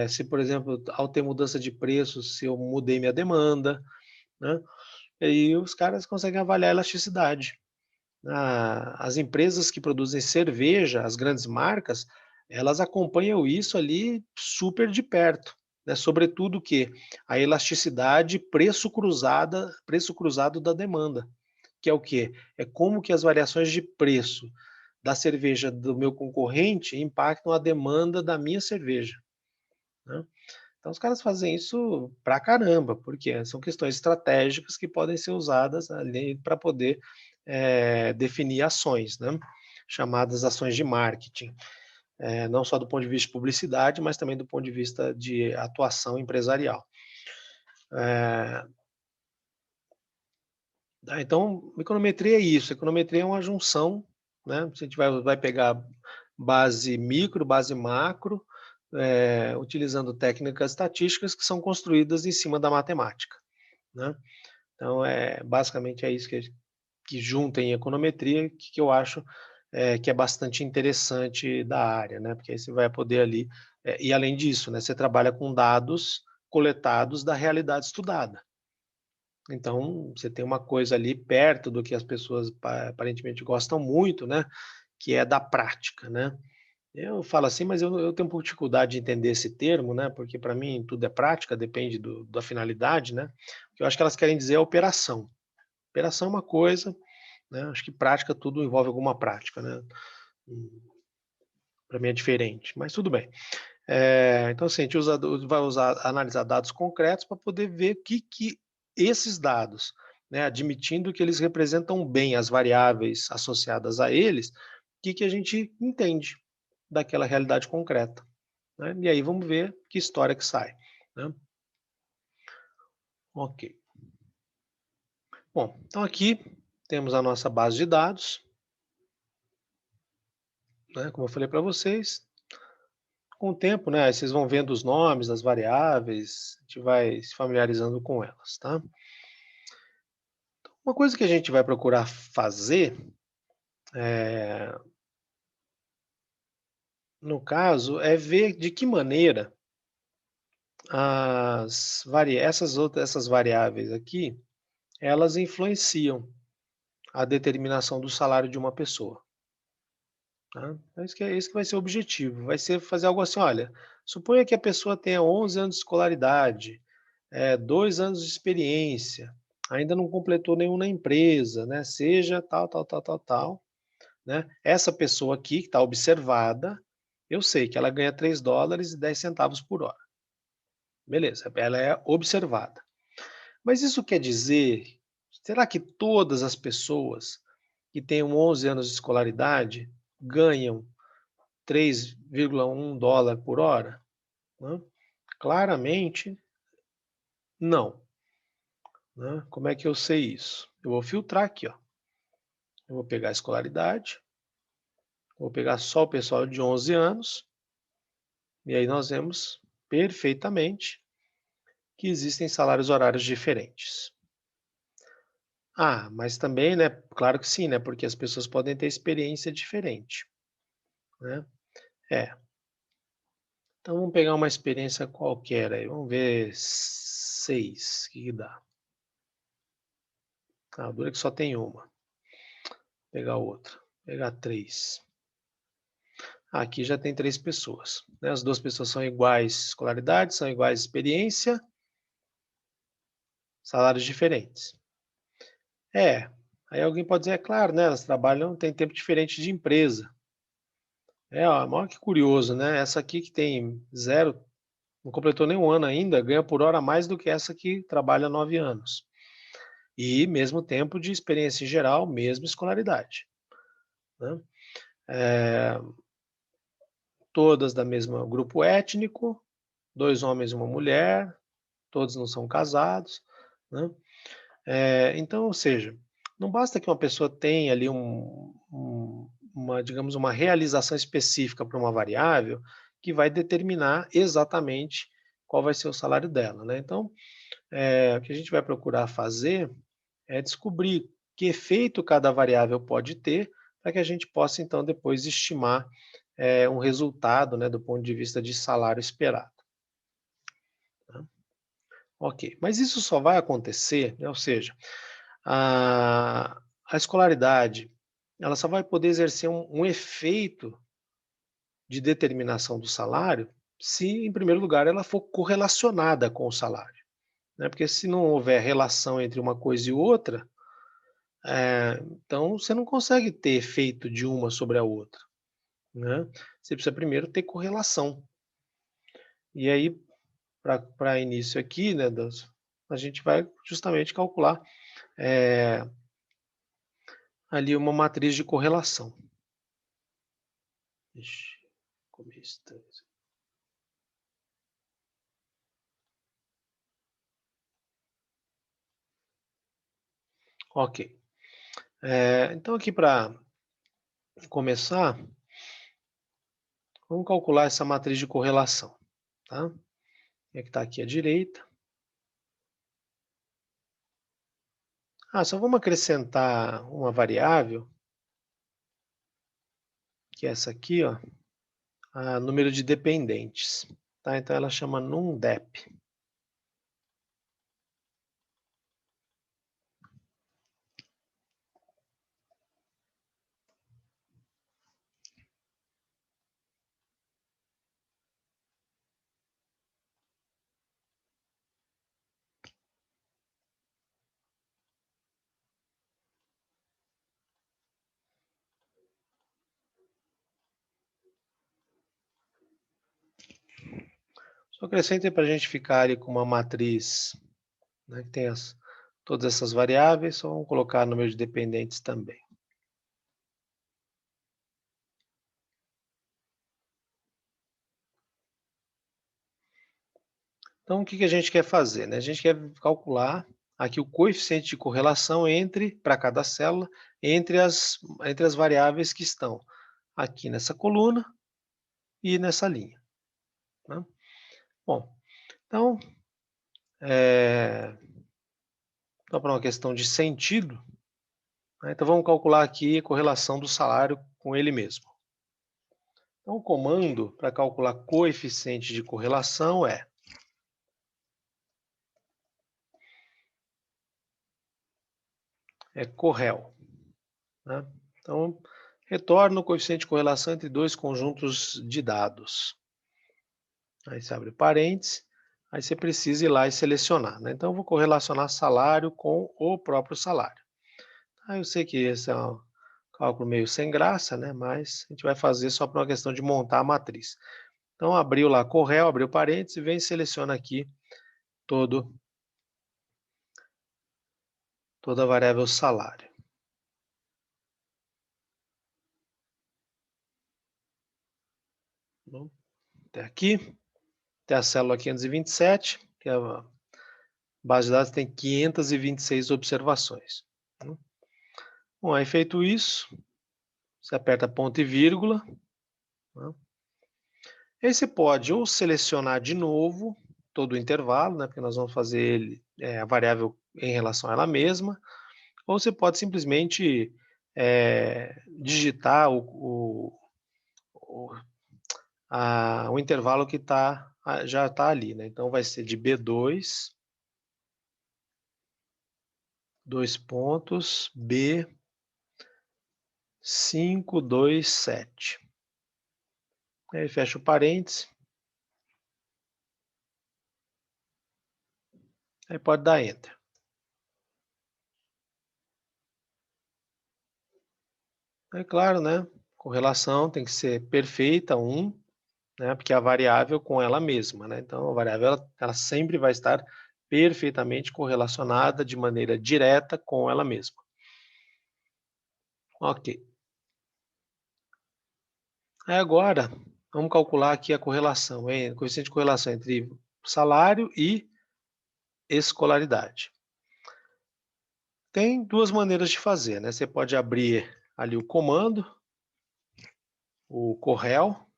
se, por exemplo, ao ter mudança de preço, se eu mudei minha demanda, né, e aí os caras conseguem avaliar a elasticidade. As empresas que produzem cerveja, as grandes marcas, elas acompanham isso ali super de perto, né, sobretudo que a elasticidade preço cruzado da demanda, que é o quê? É como que as variações de preço da cerveja do meu concorrente impactam a demanda da minha cerveja, né. Então os caras fazem isso pra caramba, porque são questões estratégicas que podem ser usadas ali para poder, definir ações, né, chamadas ações de marketing, não só do ponto de vista de publicidade, mas também do ponto de vista de atuação empresarial. Eh, então econometria é isso, econometria é uma junção, né, a gente vai pegar base micro, base macro, utilizando técnicas estatísticas que são construídas em cima da matemática, né. Então, basicamente é isso que junta em econometria, que eu acho, que é bastante interessante da área, né, porque aí você vai poder ali E além disso, né, você trabalha com dados coletados da realidade estudada. Então, você tem uma coisa ali perto do que as pessoas aparentemente gostam muito, né, que é da prática, né. Eu falo assim, mas eu tenho um pouco de dificuldade de entender esse termo, né, porque para mim tudo é prática, depende da finalidade, né. O que eu acho que elas querem dizer é operação. Operação é uma coisa, né, acho que prática tudo envolve alguma prática, né. Para mim é diferente, mas tudo bem. Então assim, a gente vai analisar dados concretos para poder ver o que esses dados, né, admitindo que eles representam bem as variáveis associadas a eles, o que a gente entende daquela realidade concreta, né. E aí vamos ver que história que sai, né. Ok. Bom, então aqui temos a nossa base de dados, né, como eu falei para vocês. Com o tempo, né, aí vocês vão vendo os nomes das variáveis, a gente vai se familiarizando com elas, tá. Uma coisa que a gente vai procurar fazer, eh, no caso, é ver de que maneira essas variáveis aqui, elas influenciam a determinação do salário de uma pessoa, tá. Então isso que vai ser o objetivo, vai ser fazer algo assim: olha, suponha que a pessoa tenha 11 anos de escolaridade, 2 anos de experiência, ainda não completou nenhum na empresa, né, seja tal, tal, tal, tal, tal, né. Essa pessoa aqui que está observada, eu sei que ela ganha $3,10 por hora. Beleza, ela é observada. Mas isso quer dizer, será que todas as pessoas que tenham 11 anos de escolaridade ganham $3,1 por hora? Né. Claramente não, né. Como é que eu sei isso? Eu vou filtrar aqui, ó. Eu vou pegar a escolaridade, vou pegar só o pessoal de 11 anos, e aí nós vemos perfeitamente que existem salários horários diferentes. Ah, mas também, né, claro que sim, né, porque as pessoas podem ter experiência diferente, né. É, então vamos pegar uma experiência qualquer aí, vamos ver 6, o que que dá? Ah, dura que só tem uma. Pegar outra, pegar 3. Aqui já tem 3 pessoas, né, as 2 pessoas são iguais escolaridade, são iguais experiência, salários diferentes. É, aí alguém pode dizer: "É claro, né, elas trabalham tem tempo diferente de empresa". Ó, olha que curioso, né, essa aqui que tem zero, não completou nem 1 ano ainda, ganha por hora mais do que essa que trabalha 9 anos. E mesmo tempo de experiência em geral, mesma escolaridade, né. Eh, Todas da mesma grupo étnico, 2 homens e uma mulher, todos não são casados, né. Então, ou seja, não basta que uma pessoa tenha ali uma, digamos, uma realização específica para uma variável, que vai determinar exatamente qual vai ser o salário dela, né. Então, o que a gente vai procurar fazer é descobrir que efeito cada variável pode ter, para que a gente possa então depois estimar, um resultado, né, do ponto de vista de salário esperado, tá. Ok, mas isso só vai acontecer, né, ou seja, a escolaridade, ela só vai poder exercer um efeito de determinação do salário, se em primeiro lugar ela for correlacionada com o salário, né, porque se não houver relação entre uma coisa e outra, então você não consegue ter efeito de uma sobre a outra, né. Você precisa primeiro ter correlação. E aí, para início aqui, né, a gente vai justamente calcular, eh, ali uma matriz de correlação. Ixi, comi estranho. Ok. Então aqui para começar, vamos calcular essa matriz de correlação, tá. É que está aqui à direita. Só vamos acrescentar uma variável, que é essa aqui, ó. número de dependentes, tá? Então ela chama NumDep. Só acrescentem para a gente ficar ali com uma matriz, né, que tem todas essas variáveis, só vamos colocar número de dependentes também. Então, o que a gente quer fazer, né? A gente quer calcular aqui o coeficiente de correlação para cada célula, entre as variáveis que estão aqui nessa coluna e nessa linha, né? Bom, então, só para uma questão de sentido, né? Então vamos calcular aqui a correlação do salário com ele mesmo. Então, o comando para calcular coeficiente de correlação é correl, né? Então, retorna o coeficiente de correlação entre dois conjuntos de dados. Aí você abre parênteses, aí você precisa ir lá e selecionar, né? Então, eu vou correlacionar salário com o próprio salário. Aí eu sei que esse é um cálculo meio sem graça, né? Mas a gente vai fazer só por uma questão de montar a matriz. Então, abriu lá correl, abriu parênteses, vem e seleciona aqui toda a variável salário. Bom, até aqui, até a célula 527, que é a base de dados tem 526 observações. Bom, aí feito isso, você aperta ponto e vírgula, né? Aí você pode ou selecionar de novo todo o intervalo, né, porque nós vamos fazer ele, a variável em relação a ela mesma, ou você pode simplesmente digitar o intervalo que já está ali, né? Então vai ser de B2, dois pontos, B 527. Aí fecha o parênteses. Aí pode dar Enter. É claro, né? Correlação tem que ser perfeita, 1, né? Porque é a variável com ela mesma, né? Então a variável ela sempre vai estar perfeitamente correlacionada de maneira direta com ela mesma. Ok. Aí agora vamos calcular aqui a correlação, o coeficiente de correlação entre salário e escolaridade. Tem duas maneiras de fazer, né? Você pode abrir ali o comando, o correl,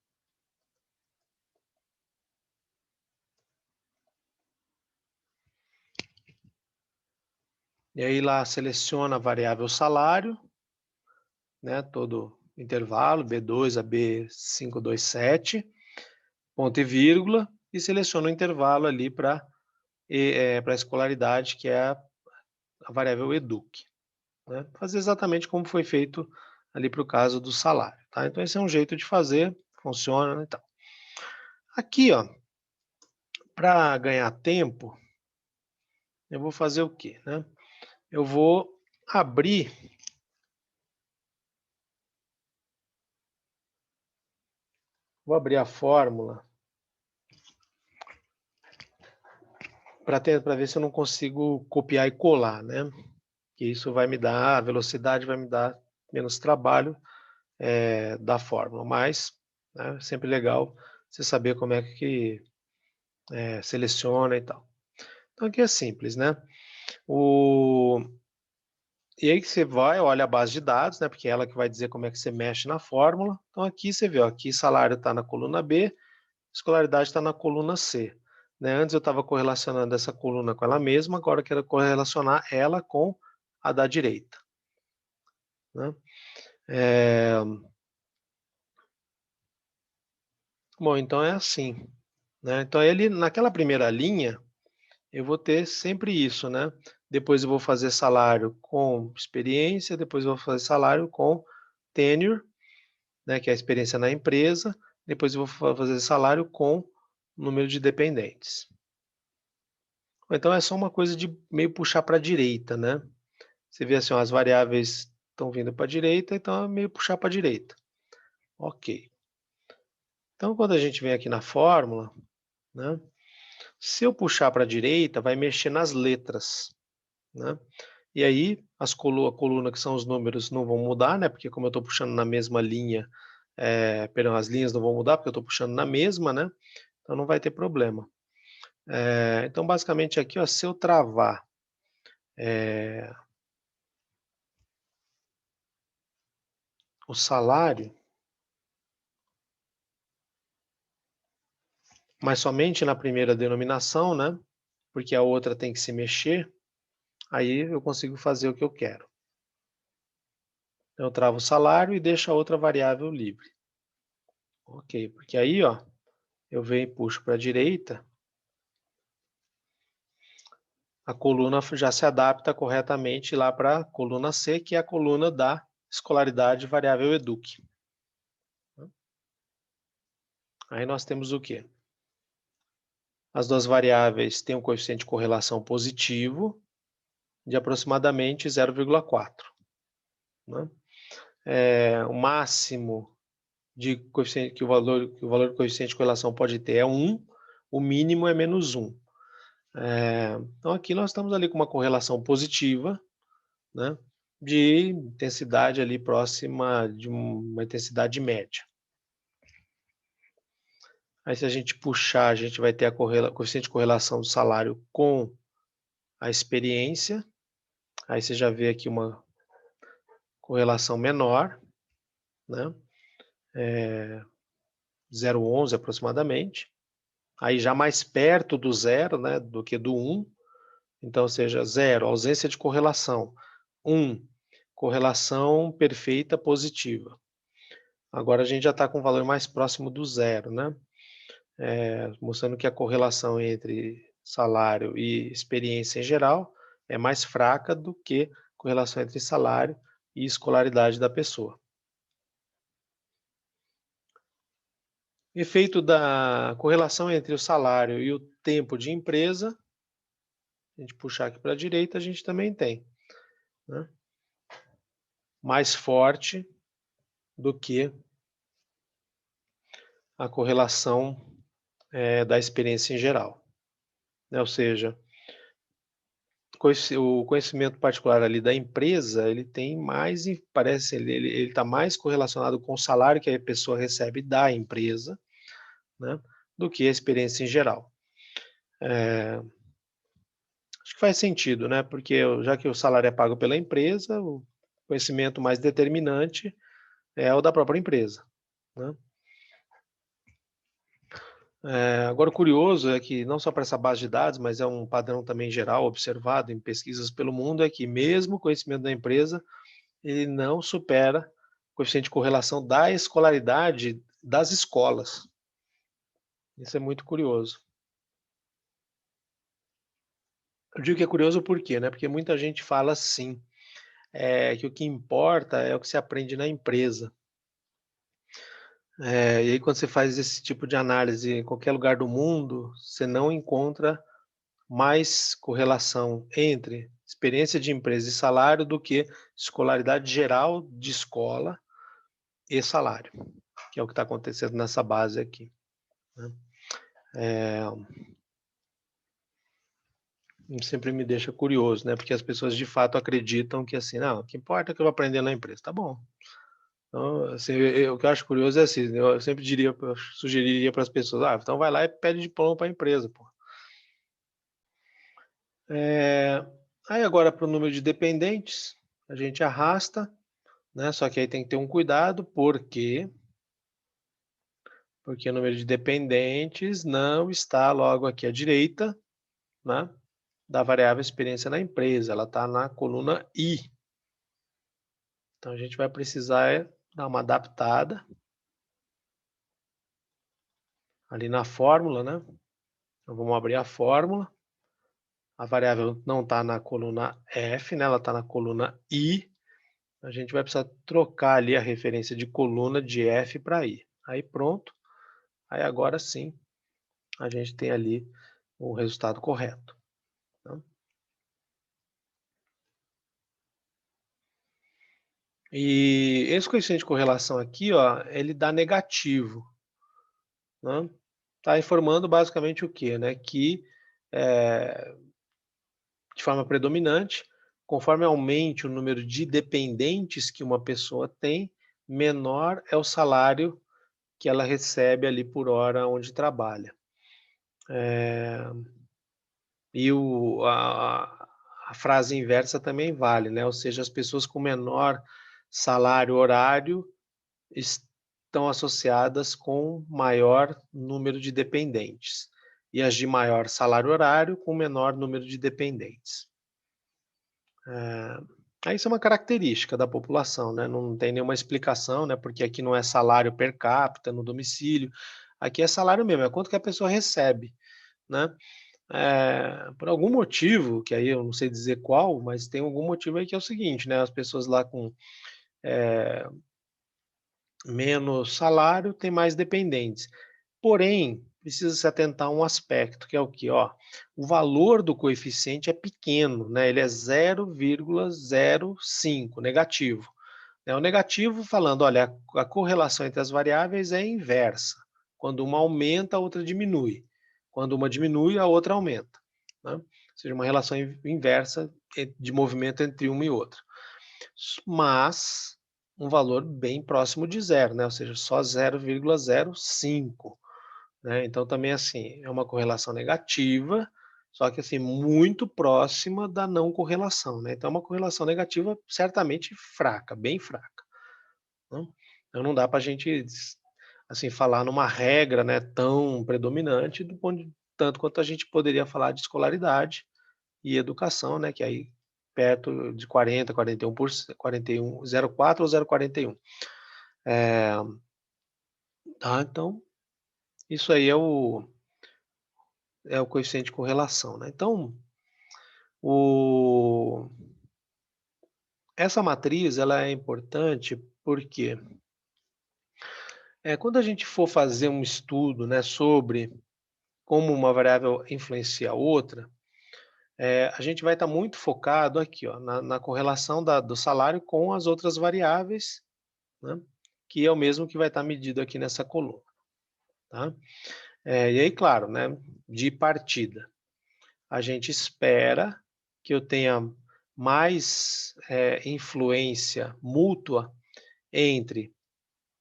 e aí lá seleciona a variável salário, né? Todo intervalo, B2 a B527, ponto e vírgula, e seleciona o intervalo ali para a escolaridade, que é a variável educ, né? Fazer exatamente como foi feito ali para o caso do salário, tá? Então esse é um jeito de fazer, funciona, né, então. Aqui, ó, para ganhar tempo, eu vou fazer o quê, né? Eu vou abrir a fórmula para ver se eu não consigo copiar e colar, né? Que isso vai me dar, a velocidade vai me dar menos trabalho da fórmula, mas né, é sempre legal você saber como é que seleciona e tal. Então aqui é simples, né? E aí que você vai, olha a base de dados, né? Porque é ela que vai dizer como é que você mexe na fórmula. Então aqui você vê, ó, aqui salário está na coluna B, escolaridade está na coluna C. Né? Antes eu estava correlacionando essa coluna com ela mesma, agora eu quero correlacionar ela com a da direita. Né? Bom, então é assim, né? Então ele naquela primeira linha, eu vou ter sempre isso, né? Depois eu vou fazer salário com experiência, depois eu vou fazer salário com tenure, né, que é a experiência na empresa, depois eu vou fazer salário com número de dependentes. Então é só uma coisa de meio puxar para a direita, né? Você vê assim, ó, as variáveis estão vindo para a direita, então é meio puxar para a direita. Ok. Então quando a gente vem aqui na fórmula, né? Se eu puxar para a direita, vai mexer nas letras, né? E aí a coluna que são os números não vão mudar, né? Porque como eu estou puxando na mesma linha, perdão, as linhas não vão mudar porque eu estou puxando na mesma, né? Então não vai ter problema. Então basicamente aqui, ó, se eu travar o salário, mas somente na primeira denominação, né? Porque a outra tem que se mexer, aí eu consigo fazer o que eu quero. Eu travo o salário e deixo a outra variável livre. Ok, porque aí, ó, eu venho e puxo para a direita, a coluna já se adapta corretamente lá para a coluna C, que é a coluna da escolaridade variável EDUC. Aí nós temos o quê? As duas variáveis têm um coeficiente de correlação positivo de aproximadamente 0,4. Né? O máximo de coeficiente que o valor do coeficiente de correlação pode ter é 1, o mínimo é menos 1. Então aqui nós estamos ali com uma correlação positiva, né, de intensidade ali próxima de uma intensidade média. Aí se a gente puxar, a gente vai ter a coeficiente de correlação do salário com a experiência. Aí você já vê aqui uma correlação menor, né? 0,11 aproximadamente. Aí já mais perto do zero, né, do que do 1. Então, seja 0, ausência de correlação. 1, correlação perfeita positiva. Agora a gente já está com um valor mais próximo do zero, né? Mostrando que a correlação entre salário e experiência em geral é mais fraca do que correlação entre salário e escolaridade da pessoa. Efeito da correlação entre o salário e o tempo de empresa, a gente puxar aqui para a direita, a gente também tem, né? Mais forte do que a correlação da experiência em geral, né? Ou seja, o conhecimento particular ali da empresa, ele tem mais, parece, ele está mais correlacionado com o salário que a pessoa recebe da empresa, né, do que a experiência em geral. Acho que faz sentido, né? Porque já que o salário é pago pela empresa, o conhecimento mais determinante é o da própria empresa, né? Agora, o curioso é que, não só para essa base de dados, mas é um padrão também geral observado em pesquisas pelo mundo, é que mesmo o conhecimento da empresa, ele não supera o coeficiente de correlação da escolaridade das escolas. Isso é muito curioso. Eu digo que é curioso por quê, né? Porque muita gente fala assim, que o que importa é o que se aprende na empresa. E aí quando você faz esse tipo de análise em qualquer lugar do mundo, você não encontra mais correlação entre experiência de empresa e salário do que escolaridade geral de escola e salário, que é o que está acontecendo nessa base aqui, né? Sempre me deixa curioso, né? Porque as pessoas de fato acreditam que assim, não, o que importa é que eu vou aprender na empresa, tá bom. Então, assim, o que eu acho curioso é assim, eu sempre sugeriria para as pessoas, então vai lá e pede diploma para a empresa, pô. Aí agora para o número de dependentes, a gente arrasta, né? Só que aí tem que ter um cuidado, porque o número de dependentes não está logo aqui à direita, né, da variável experiência na empresa, ela está na coluna I. Então a gente vai precisar dar uma adaptada. ali na fórmula, né? Então, vamos abrir a fórmula. A variável não está na coluna F, né? Ela está na coluna I. A gente vai precisar trocar ali a referência de coluna de F para I. Aí pronto. Aí agora sim, a gente tem ali o resultado correto. Tá? E esse coeficiente de correlação aqui, ó, ele dá negativo. Né? Tá informando basicamente o quê? Né? Que de forma predominante, conforme aumente o número de dependentes que uma pessoa tem, menor é o salário que ela recebe ali por hora onde trabalha. E a frase inversa também vale, né? Ou seja, as pessoas com menor salário horário estão associadas com maior número de dependentes. E as de maior salário horário com menor número de dependentes. Isso é uma característica da população, né? Não tem nenhuma explicação, né? Porque aqui não é salário per capita no domicílio, aqui é salário mesmo, é quanto que a pessoa recebe, né? Por algum motivo, que aí eu não sei dizer qual, mas tem algum motivo aí que é o seguinte, né? As pessoas lá com menos salário têm mais dependentes. Porém, precisa se atentar a um aspecto, que é o que, ó, o valor do coeficiente é pequeno, né? Ele é 0,05, negativo. O negativo falando, olha, a correlação entre as variáveis é inversa. Quando uma aumenta, a outra diminui. Quando uma diminui, a outra aumenta. Né? Ou seja, uma relação inversa de movimento entre uma e outra. Mas um valor bem próximo de zero, né? Ou seja, só 0,05. Né? Então, também, assim, é uma correlação negativa, só que, assim, muito próxima da não correlação, né? Então, é uma correlação negativa certamente fraca, bem fraca. Né? Então, não dá para a gente, assim, falar numa regra, né, tão predominante, do ponto de, tanto quanto a gente poderia falar de escolaridade e educação, né, que aí perto de 40, 41%, 41, 0,4 ou 0,41. Tá? Então, isso aí é o coeficiente de correlação, né? Então, essa matriz ela é importante porque quando a gente for fazer um estudo, né, sobre como uma variável influencia a outra, a gente vai estar muito focado aqui, ó, na correlação do salário com as outras variáveis, né, que é o mesmo que vai estar medido aqui nessa coluna. Tá? E aí, claro, né, de partida, a gente espera que eu tenha mais influência mútua entre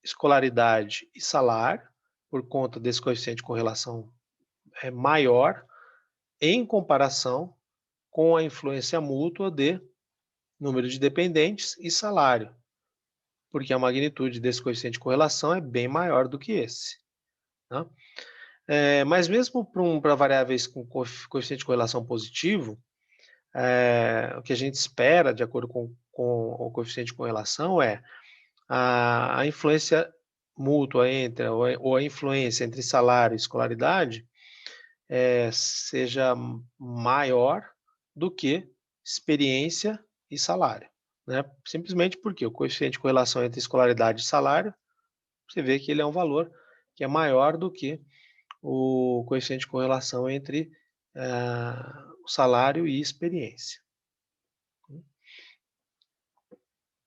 escolaridade e salário, por conta desse coeficiente de correlação maior, em comparação com a influência mútua de número de dependentes e salário, porque a magnitude desse coeficiente de correlação é bem maior do que esse. Tá? Mas mesmo para variáveis com coeficiente de correlação positivo, o que a gente espera, de acordo com o coeficiente de correlação, é a influência mútua entre, ou a influência entre salário e escolaridade seja maior do que experiência e salário. Né? Simplesmente porque o coeficiente de correlação entre escolaridade e salário, você vê que ele é um valor que é maior do que o coeficiente de correlação entre o salário e experiência.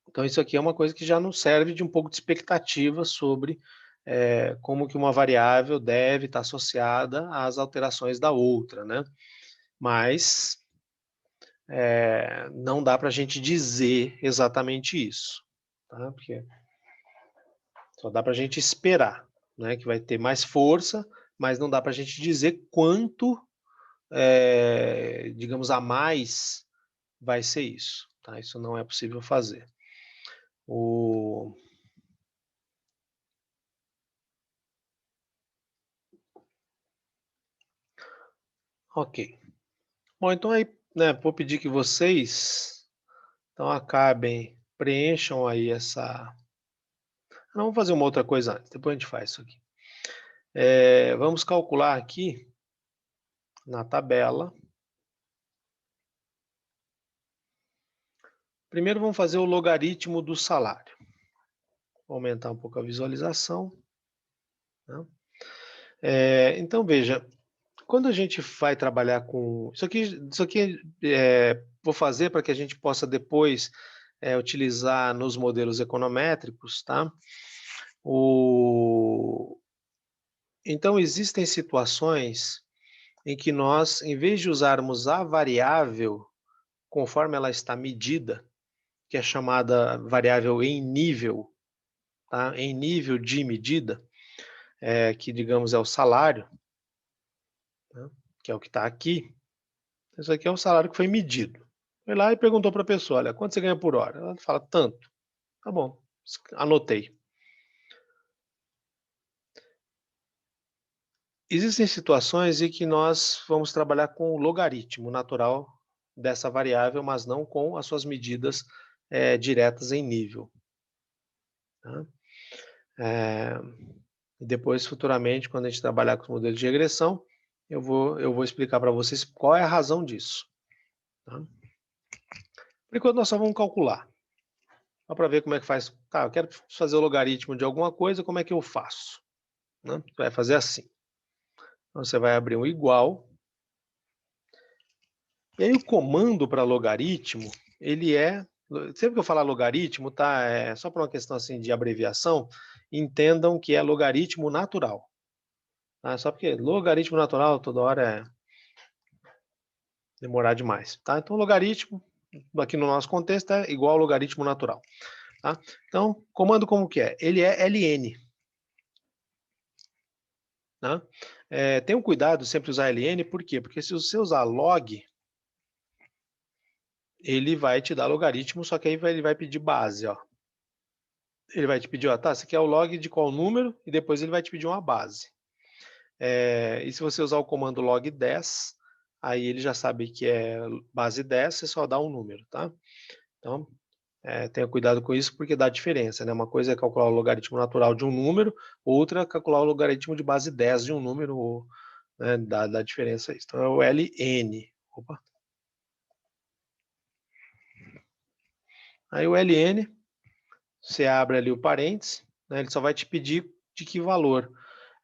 Então, isso aqui é uma coisa que já nos serve de um pouco de expectativa sobre como que uma variável deve estar associada às alterações da outra, né? Mas não dá para a gente dizer exatamente isso, tá? Porque só dá para a gente esperar, né? Que vai ter mais força, mas não dá para a gente dizer quanto, digamos, a mais vai ser isso, tá? Isso não é possível fazer. Ok. Bom, então aí, né, vou pedir que vocês, então, preencham aí essa... Não, vamos fazer uma outra coisa antes, depois a gente faz isso aqui. Vamos calcular aqui na tabela. Primeiro vamos fazer o logaritmo do salário. Vou aumentar um pouco a visualização, né? Então veja, quando a gente vai trabalhar com... Isso aqui vou fazer para que a gente possa depois utilizar nos modelos econométricos, tá? Então existem situações em que nós, em vez de usarmos a variável conforme ela está medida, que é chamada variável em nível, tá? Em nível de medida, que digamos é o salário, né? Que é o que está aqui. Isso aqui é o salário que foi medido. Foi lá e perguntou para a pessoa, olha, quanto você ganha por hora? Ela fala, tanto. Tá bom, anotei. Existem situações em que nós vamos trabalhar com o logaritmo natural dessa variável, mas não com as suas medidas diretas em nível, tá? E depois, futuramente, quando a gente trabalhar com os modelos de regressão, eu vou explicar para vocês qual é a razão disso, tá? Por enquanto, nós só vamos calcular. Só para ver como é que faz. Tá, eu quero fazer o logaritmo de alguma coisa, como é que eu faço? Né? Você vai fazer assim. Então, você vai abrir um igual. E aí o comando para logaritmo, ele é... Sempre que eu falar logaritmo, tá? Só por uma questão assim de abreviação, entendam que é logaritmo natural. Tá? Só porque logaritmo natural toda hora demorar demais, tá? Então, logaritmo, aqui no nosso contexto, é igual ao logaritmo natural, tá? Então, comando como que é? Ele é ln, tá? Tenham cuidado sempre usar ln, por quê? Porque se você usar log, ele vai te dar logaritmo, só que aí ele vai pedir base, ó. Ele vai te pedir, ó, tá, você quer o log de qual número? E depois ele vai te pedir uma base. E se você usar o comando log 10, aí ele já sabe que é base 10, você só dá um número, tá? Então, tenha cuidado com isso, porque dá diferença, né? Uma coisa é calcular o logaritmo natural de um número, outra é calcular o logaritmo de base 10 de um número, né? Dá diferença isso. Então, é o ln. Opa. Aí o ln, você abre ali o parênteses, né? Ele só vai te pedir de que valor.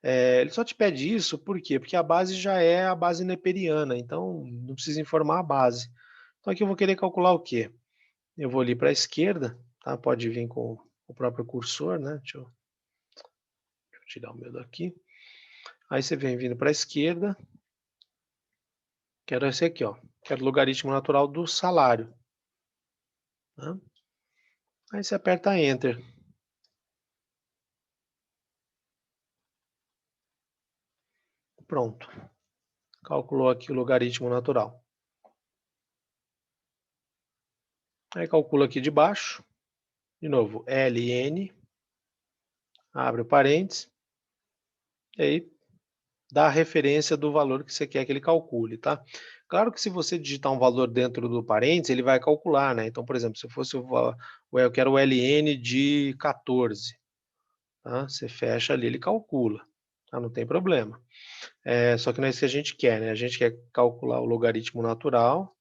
Ele só te pede isso, por quê? Porque a base já é a base neperiana, então não precisa informar a base. Então aqui eu vou querer calcular o quê? Eu vou ali para a esquerda, tá? Pode vir com o próprio cursor, né? Deixa eu tirar o meu daqui. Aí você vem vindo para a esquerda. Quero esse aqui, ó. Quero o logaritmo natural do salário, tá? Aí você aperta Enter. Pronto. Calculou aqui o logaritmo natural. Aí calcula aqui de baixo. De novo, ln. Abre o parênteses. E aí dá a referência do valor que você quer que ele calcule, tá? Claro que se você digitar um valor dentro do parênteses, ele vai calcular, né? Então, por exemplo, se fosse eu quero o ln de 14, tá? Você fecha ali, ele calcula, tá? Não tem problema. Só que não é isso que a gente quer, né? A gente quer calcular o logaritmo natural,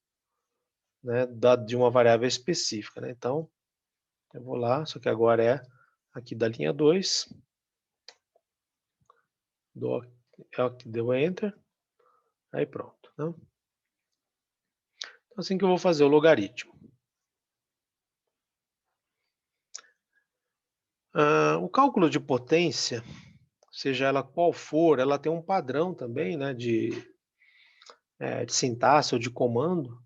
né, de uma variável específica, né? Então, eu vou lá, só que agora é aqui da linha 2, deu Enter, aí pronto, né? Então, assim que eu vou fazer o logaritmo. O cálculo de potência, seja ela qual for, ela tem um padrão também, né, de sintaxe ou de comando.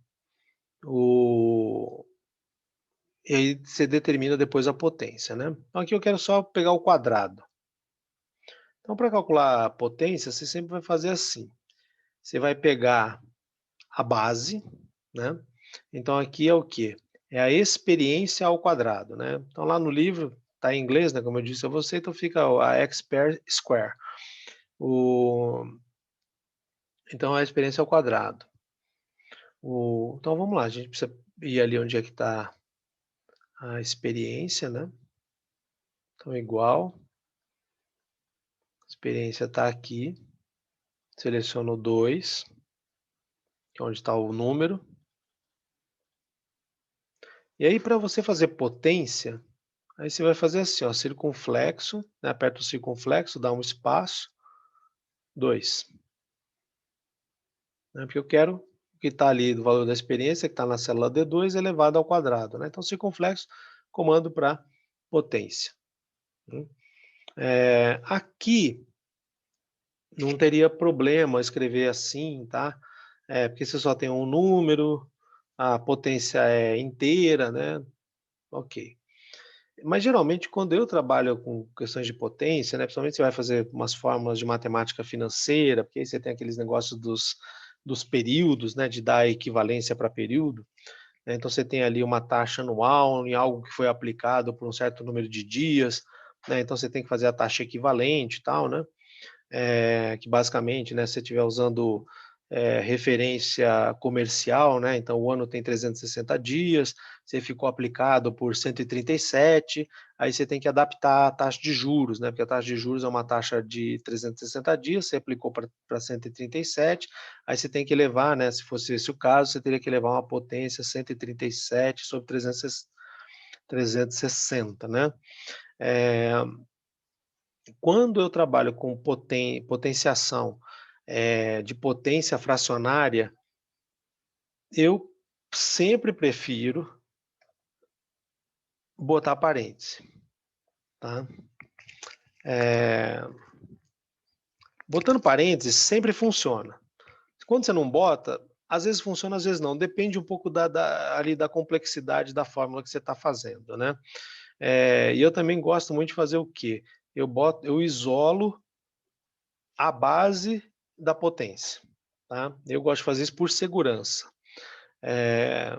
E aí você determina depois a potência, né? Então aqui eu quero só pegar o quadrado. Então, para calcular a potência, você sempre vai fazer assim. Você vai pegar a base, né? Então aqui é o quê? É a experiência ao quadrado, né? Então lá no livro está em inglês, né? Como eu disse a você, então fica a x per square. Então a experiência ao quadrado. Então vamos lá, a gente precisa ir ali onde é que está a experiência, né? Então igual, experiência está aqui, seleciono 2, que é onde está o número. E aí para você fazer potência, aí você vai fazer assim, ó, circunflexo, né, aperta o circunflexo, dá um espaço, 2. Né, porque eu quero o que está ali do valor da experiência, que está na célula D2, elevado ao quadrado. Né? Então, circunflexo, comando para potência. Né? Aqui não teria problema escrever assim, tá? Porque você só tem um número, a potência é inteira, né? Ok. Mas geralmente quando eu trabalho com questões de potência, né, principalmente você vai fazer umas fórmulas de matemática financeira, porque aí você tem aqueles negócios dos períodos, né, de dar equivalência para período, né, então você tem ali uma taxa anual em algo que foi aplicado por um certo número de dias, né, então você tem que fazer a taxa equivalente e tal, né, que basicamente, né, se você estiver usando referência comercial, né, então o ano tem 360 dias, você ficou aplicado por 137, aí você tem que adaptar a taxa de juros, né, porque a taxa de juros é uma taxa de 360 dias, você aplicou para 137, aí você tem que levar, né, se fosse esse o caso, você teria que levar uma potência 137 sobre 360, né. É, Quando eu trabalho com potenciação de potência fracionária, eu sempre prefiro botar parêntese, tá? Eh, Botando parênteses sempre funciona. Quando você não bota, às vezes funciona, às vezes não. Depende um pouco ali da complexidade da fórmula que você está fazendo, né? E eu também gosto muito de fazer o quê? Eu isolo a base da potência, tá? Eu gosto de fazer isso por segurança. Eh,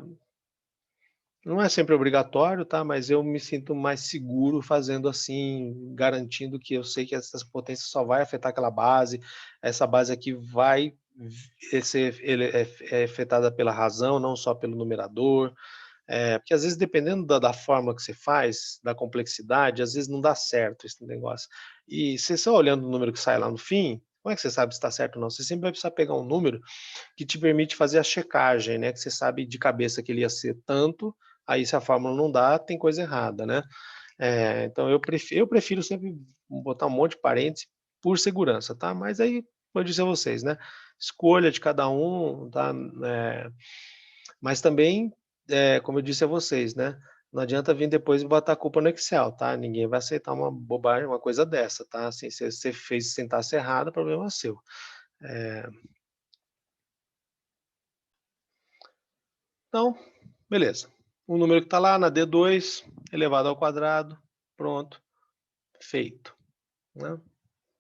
não é sempre obrigatório, tá? Mas eu me sinto mais seguro fazendo assim, garantindo que eu sei que essas potências só vai afetar aquela base, essa base aqui vai ser afetada pela razão, não só pelo numerador. Porque às vezes, dependendo da forma que você faz, da complexidade, às vezes não dá certo esse negócio. E você só olhando o número que sai lá no fim, como é que você sabe se está certo ou não? Você sempre vai precisar pegar um número que te permite fazer a checagem, né? Que você sabe de cabeça que ele ia ser tanto, aí se a fórmula não dá, tem coisa errada, né? Então eu prefiro sempre botar um monte de parênteses por segurança, tá? Mas aí, como eu disse a vocês, né? Escolha de cada um, tá? Mas também, como eu disse a vocês, né? Não adianta vir depois e botar a culpa no Excel, tá? Ninguém vai aceitar uma bobagem, uma coisa dessa, tá? Assim, se você fez sentar-se errado, o problema é seu. É, Então, beleza. O número que está lá na D2, elevado ao quadrado, pronto, feito. Né?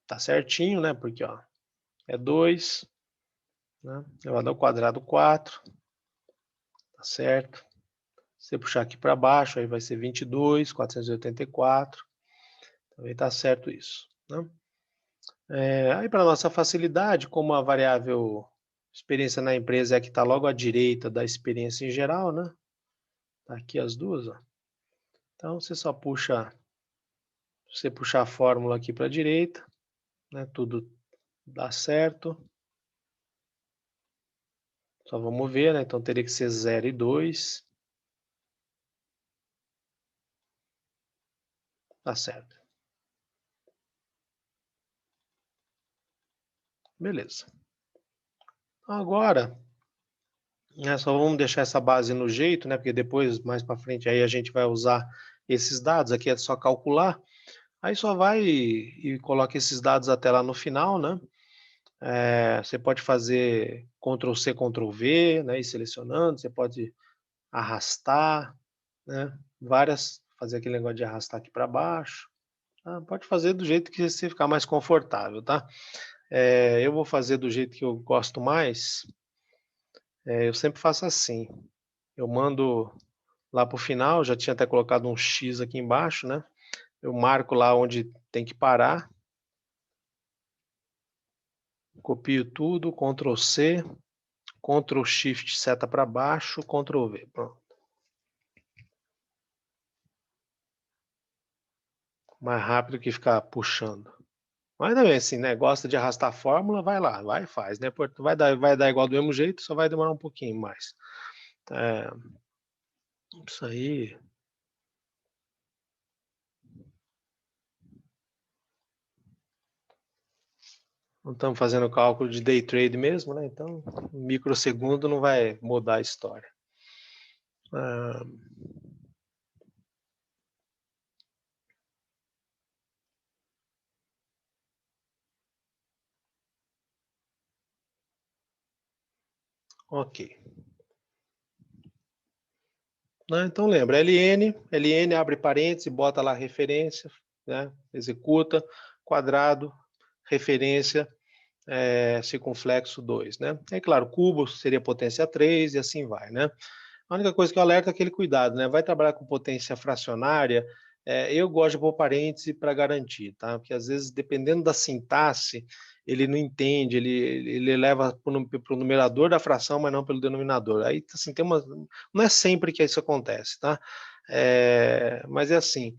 Tá certinho, né? Porque ó, é 2, né? Elevado ao quadrado 4, tá certo. Se você puxar aqui para baixo, aí vai ser 22.484, também tá certo isso. Né? Aí para nossa facilidade, como a variável experiência na empresa é a que está logo à direita da experiência em geral, né? Tá aqui as duas, ó. Então você só puxa, se você puxar a fórmula aqui para a direita, né, tudo dá certo. Só vamos ver, né? Então teria que ser 0 e 2. Tá certo. Beleza. Agora, né, só vamos deixar essa base no jeito, né? Porque depois, mais para frente, aí a gente vai usar esses dados. Aqui é só calcular. Aí só vai e coloca esses dados até lá no final, né? Você pode fazer Ctrl C, Ctrl V, né? E selecionando. Você pode arrastar, né? Fazer aquele negócio de arrastar aqui para baixo. Tá? Pode fazer do jeito que você ficar mais confortável, tá? Eu vou fazer do jeito que eu gosto mais. Eu sempre faço assim. Eu mando lá para o final, já tinha até colocado um X aqui embaixo, né? Eu marco lá onde tem que parar, copio tudo, Ctrl C, Ctrl Shift seta para baixo, Ctrl V. Pronto. Mais rápido que ficar puxando. Mas também, assim, né, gosta de arrastar a fórmula, vai lá, vai e faz, né, vai dar igual do mesmo jeito, só vai demorar um pouquinho mais. É, isso aí não estamos fazendo cálculo de day trade mesmo, né, então microsegundo não vai mudar a história. Ah, ok. Né, então lembra, LN abre parênteses, bota lá referência, né, executa, quadrado, referência, circunflexo 2, né. É claro, cubo seria potência 3 e assim vai, né. A única coisa que eu alerto é aquele cuidado, né, vai trabalhar com potência fracionária, eu gosto de pôr parêntese para garantir, tá, porque às vezes dependendo da sintaxe, ele não entende, ele leva para o numerador da fração, mas não pelo denominador, aí assim, não é sempre que isso acontece, tá, mas é assim,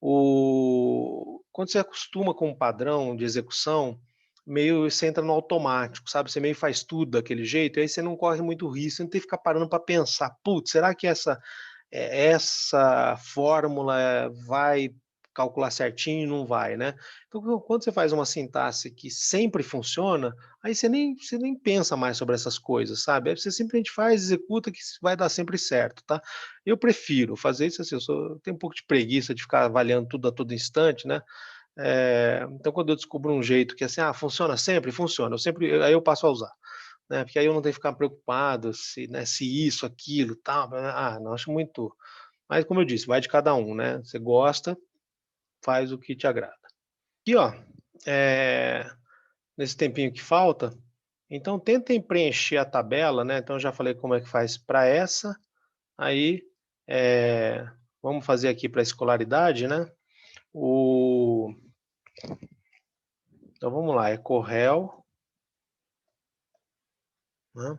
quando você acostuma com um padrão de execução, meio você entra no automático, sabe, você meio faz tudo daquele jeito, e aí você não corre muito risco, você não tem que ficar parando para pensar: "Putz, será que essa fórmula vai calcular certinho?", não vai, né. Então quando você faz uma sintaxe que sempre funciona, aí você nem pensa mais sobre essas coisas, sabe, aí você simplesmente faz, executa que vai dar sempre certo, tá. Eu prefiro fazer isso assim, eu tenho um pouco de preguiça de ficar avaliando tudo a todo instante, né, então quando eu descubro um jeito que assim, funciona sempre? Funciona, aí eu passo a usar, né, porque aí eu não tenho que ficar preocupado se, né, se isso, aquilo, tal, não, acho muito, mas como eu disse, vai de cada um, né, você gosta, faz o que te agrada. E ó, eh, nesse tempinho que falta, então tentem preencher a tabela, né, então eu já falei como é que faz para essa, aí, vamos fazer aqui para escolaridade, né, o então vamos lá, é Corel, né.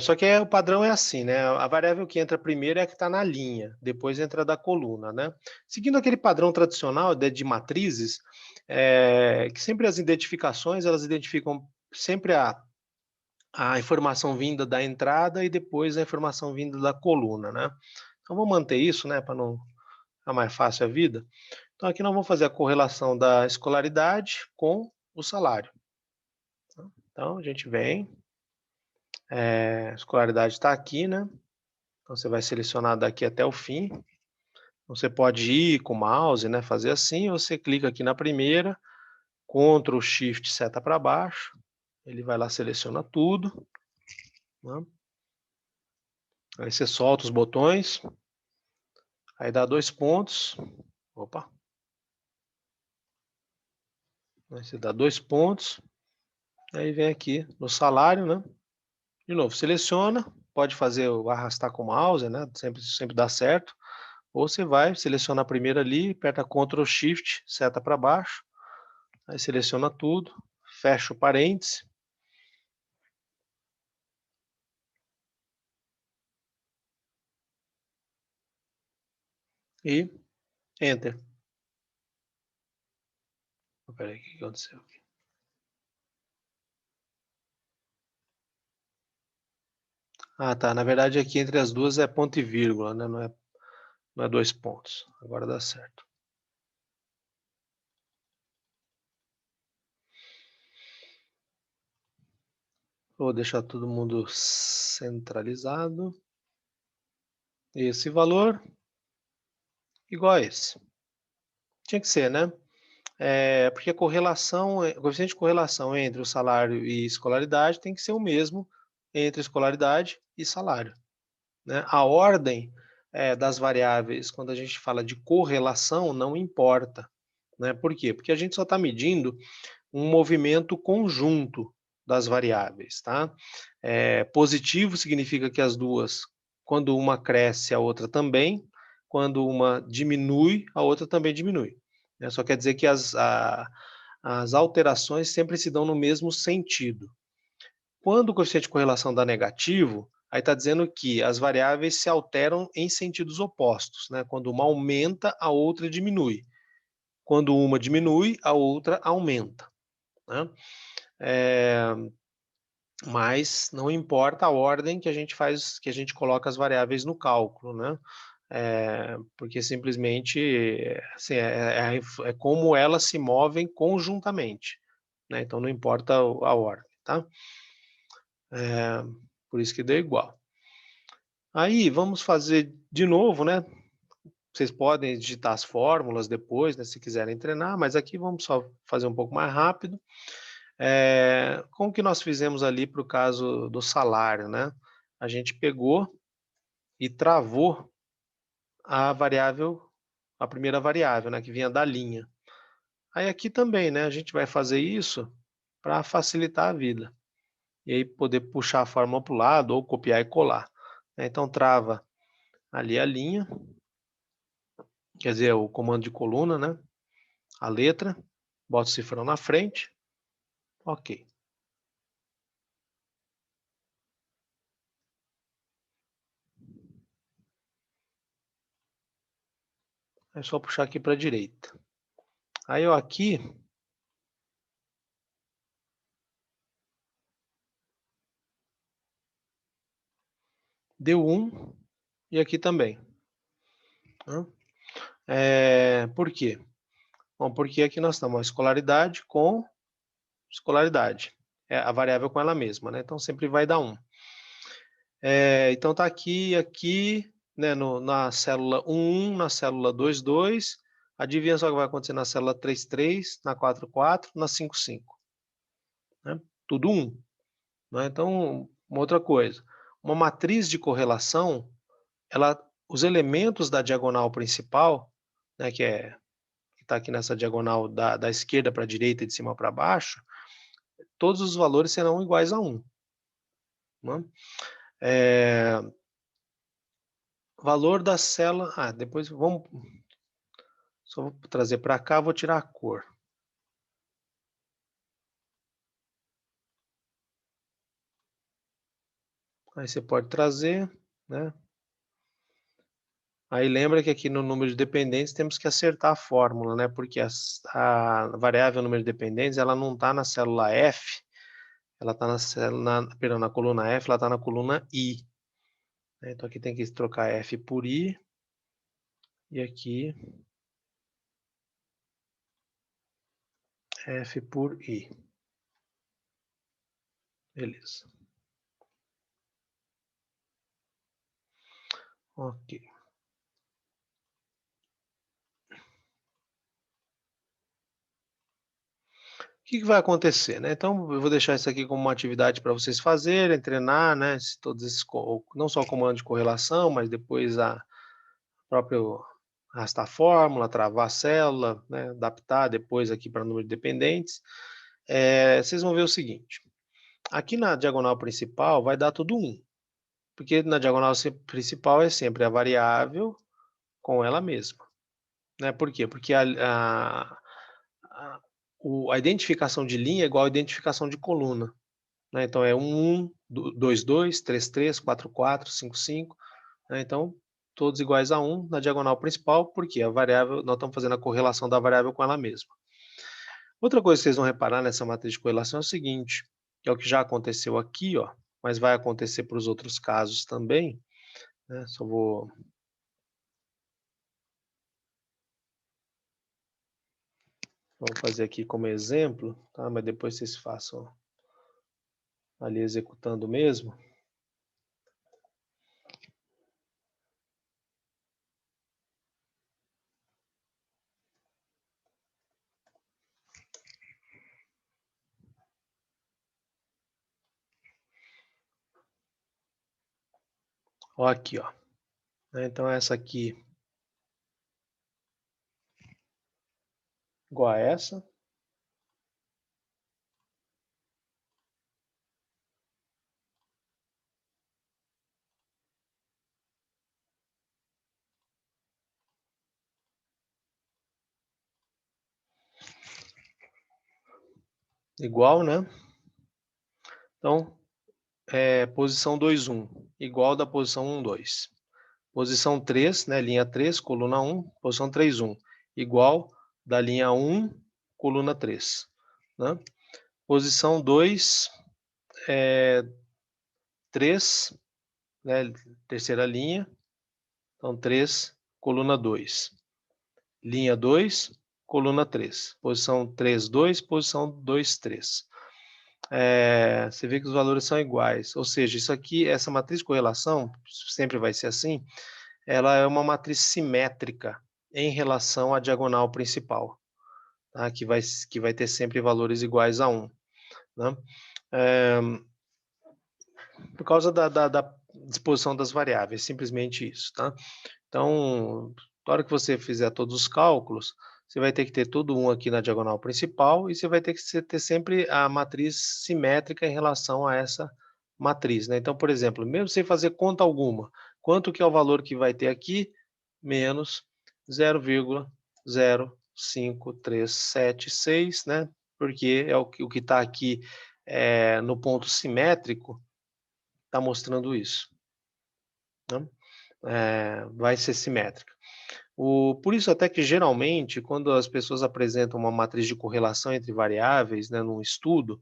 Só que o padrão é assim, né? A variável que entra primeiro é a que está na linha, depois entra a da coluna, né? Seguindo aquele padrão tradicional de matrizes, que sempre as identificações elas identificam sempre a informação vinda da entrada e depois a informação vinda da coluna, né? Então vamos manter isso, né? Para não ficar mais fácil a vida. Então aqui nós vamos fazer a correlação da escolaridade com o salário. Então a gente vem, a escolaridade está aqui, né? Então você vai selecionar daqui até o fim. Você pode ir com o mouse, né, fazer assim, ou você clica aqui na primeira, Ctrl Shift seta para baixo, ele vai lá, seleciona tudo, né? Aí você solta os botões, aí dá 2 pontos, opa, aí você dá 2 pontos, aí vem aqui no salário, né? De novo, seleciona, pode fazer o arrastar com o mouse, né? Sempre dá certo. Ou você vai, seleciona a primeira ali, aperta Ctrl Shift, seta para baixo, aí seleciona tudo, fecha o parênteses e Enter. Espera aí, o que aconteceu aqui? Ah, tá, na verdade aqui entre as duas é ponto e vírgula, né, não é 2 pontos, agora dá certo. Vou deixar todo mundo centralizado. Esse valor igual a esse. Tinha que ser, né? Porque a correlação, o coeficiente de correlação entre o salário e escolaridade tem que ser o mesmo entre escolaridade e salário, né? A ordem, das variáveis, quando a gente fala de correlação, não importa, né? Por quê? Porque a gente só está medindo um movimento conjunto das variáveis, tá? Positivo significa que as duas, quando uma cresce, a outra também, quando uma diminui, a outra também diminui, né? Só quer dizer que as alterações sempre se dão no mesmo sentido. Quando o coeficiente de correlação dá negativo, aí está dizendo que as variáveis se alteram em sentidos opostos, né? Quando uma aumenta, a outra diminui. Quando uma diminui, a outra aumenta, né? Mas não importa a ordem que a gente faz, que a gente coloca as variáveis no cálculo, né? Porque simplesmente assim, é como elas se movem conjuntamente, né? Então não importa a ordem, tá? Por isso que deu igual. Aí vamos fazer de novo, né? Vocês podem digitar as fórmulas depois, né, se quiserem treinar, mas aqui vamos só fazer um pouco mais rápido. Como que nós fizemos ali para o caso do salário, né? A gente pegou e travou a variável, a primeira variável, né, que vinha da linha. Aí aqui também, né, a gente vai fazer isso para facilitar a vida. E aí poder puxar a fórmula para o lado ou copiar e colar. Então trava ali a linha, quer dizer, o comando de coluna, né? A letra, bota o cifrão na frente, ok. É só puxar aqui para a direita. Aí ó, aqui deu 1 e aqui também. Por quê? Bom, porque aqui nós estamos a escolaridade com escolaridade. A variável com ela mesma, né? Então sempre vai dar 1. Então tá aqui, né, na célula 1, na célula 2,2. Adivinha só o que vai acontecer na célula 3,3, na 4,4, na 5,5. Né? Tudo 1. Né? Então, uma outra coisa. Uma matriz de correlação, os elementos da diagonal principal, né, que está aqui nessa diagonal da esquerda para a direita e de cima para baixo, todos os valores serão iguais a 1. Né? Valor da célula... depois vamos... Só vou trazer para cá, vou tirar a cor. Aí você pode trazer, né? Aí lembra que aqui no número de dependentes temos que acertar a fórmula, né? Porque a variável número de dependentes, ela não está na célula F, ela está na coluna F, ela está na coluna I. Então aqui tem que trocar F por I, e aqui F por I. Beleza. Ok. O que vai acontecer, né? Então, eu vou deixar isso aqui como uma atividade para vocês fazerem, treinar, né? Todos esses, não só o comando de correlação, mas depois a próprio arrastar a fórmula, travar a célula, né? Adaptar depois aqui para número de dependentes. Vocês vão ver o seguinte, aqui na diagonal principal vai dar tudo 1, porque na diagonal principal é sempre a variável com ela mesma. Né? Por quê? Porque a identificação de linha é igual a identificação de coluna. Né? Então é 1, 2, 2, 3, 3, 4, 4, 5, 5. Né? Então, todos iguais a 1 na diagonal principal, porque a variável, nós estamos fazendo a correlação da variável com ela mesma. Outra coisa que vocês vão reparar nessa matriz de correlação é o seguinte, que é o que já aconteceu aqui, ó, mas vai acontecer para os outros casos também. Né? Só vou... Vamos fazer aqui como exemplo, tá? Mas depois vocês façam ali executando mesmo. Ó aqui, ó. Então essa aqui igual a essa. Igual, né? Então, posição 2, 1, igual da posição 1, 2. Posição 3, né, linha 3, coluna 1, posição 3, 1, igual da linha 1, coluna 3, né? Posição 2, 3, né? Terceira linha, então 3, coluna 2. Linha 2, coluna 3. Posição 3, 2, posição 2, 3. Você vê que os valores são iguais, ou seja, isso aqui, essa matriz de correlação, sempre vai ser assim, ela é uma matriz simétrica em relação à diagonal principal, tá? que vai ter sempre valores iguais a 1. Né? Por causa da disposição das variáveis, simplesmente isso. Tá? Então, na hora que você fizer todos os cálculos, você vai ter que ter todo um aqui na diagonal principal e você vai ter que ter sempre a matriz simétrica em relação a essa matriz. Né? Então, por exemplo, mesmo sem fazer conta alguma, quanto que é o valor que vai ter aqui? Menos 0,05376, né? Porque é o que está aqui no ponto simétrico, está mostrando isso. Né? Vai ser simétrica. Por isso até que geralmente, quando as pessoas apresentam uma matriz de correlação entre variáveis, né, num estudo,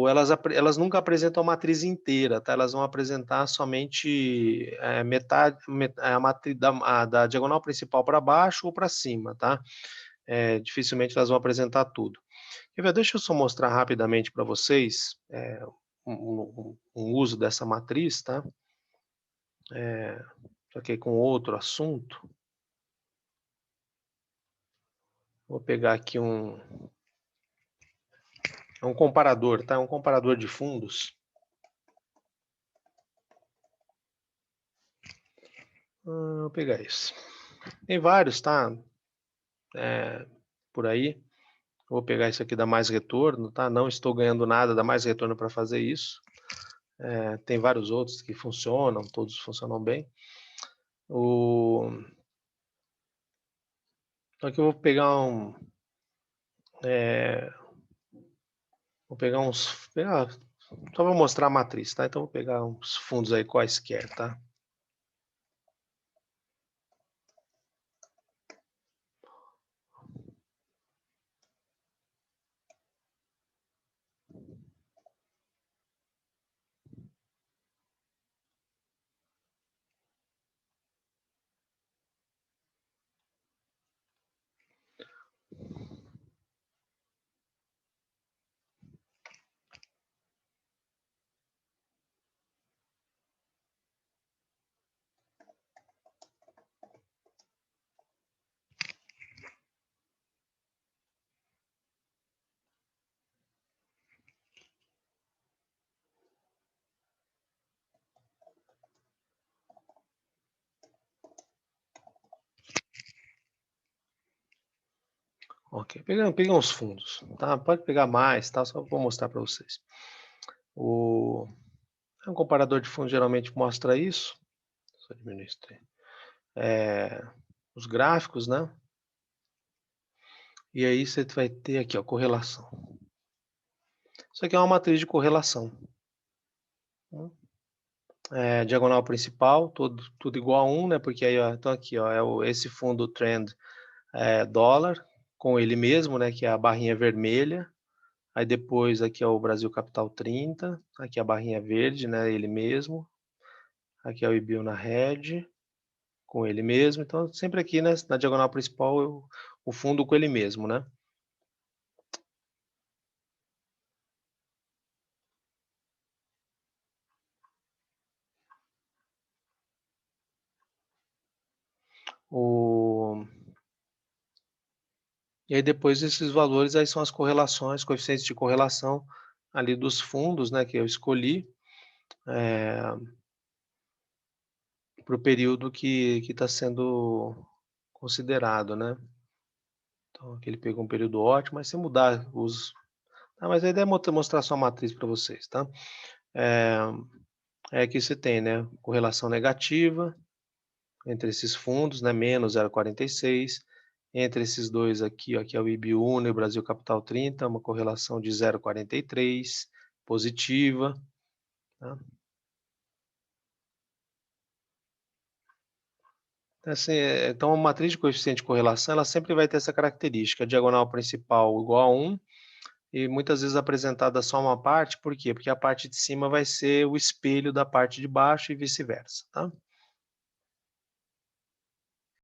elas nunca apresentam a matriz inteira, tá? Elas vão apresentar somente metade, a matriz da diagonal principal para baixo ou para cima, tá? Dificilmente elas vão apresentar tudo. Deixa eu só mostrar rapidamente para vocês um uso dessa matriz, tá? Só que com outro assunto. Vou pegar aqui um comparador, tá? Um comparador de fundos. Vou pegar esse. Tem vários, tá? Por aí. Vou pegar esse aqui da Mais Retorno, tá? Não estou ganhando nada da Mais Retorno para fazer isso. Tem vários outros que funcionam, todos funcionam bem. Aqui eu vou pegar só vou mostrar a matriz, tá? Então vou pegar uns fundos aí quaisquer, tá? Ok, peguei uns fundos, tá? Pode pegar mais, tá? Só vou mostrar para vocês. Um comparador de fundos geralmente mostra isso. Só diminuir isso aí. Os gráficos, né? E aí você vai ter aqui, ó, correlação. Isso aqui é uma matriz de correlação. Diagonal principal, tudo igual a 1, né? Porque aí, ó, então aqui, ó, esse fundo trend dólar com ele mesmo, né? Que é a barrinha vermelha. Aí depois aqui é o Brasil Capital 30, aqui a barrinha verde, né? Ele mesmo. Aqui é o IBIL na red, com ele mesmo. Então sempre aqui, né? Na diagonal principal, o fundo com ele mesmo, né? E aí depois esses valores aí são as correlações, coeficientes de correlação ali dos fundos, né, que eu escolhi para o período que está sendo considerado, né? Então aqui ele pegou um período ótimo, mas se mudar os... mas a ideia é mostrar só a matriz para vocês, tá? Aqui você tem, né, correlação negativa entre esses fundos, né, menos 0,46, entre esses dois aqui, ó, que é o IBUNA e o Brasil Capital 30, uma correlação de 0,43, positiva. Tá? Assim, então a matriz de coeficiente de correlação, ela sempre vai ter essa característica, a diagonal principal igual a 1, e muitas vezes apresentada só uma parte, por quê? Porque a parte de cima vai ser o espelho da parte de baixo e vice-versa, tá?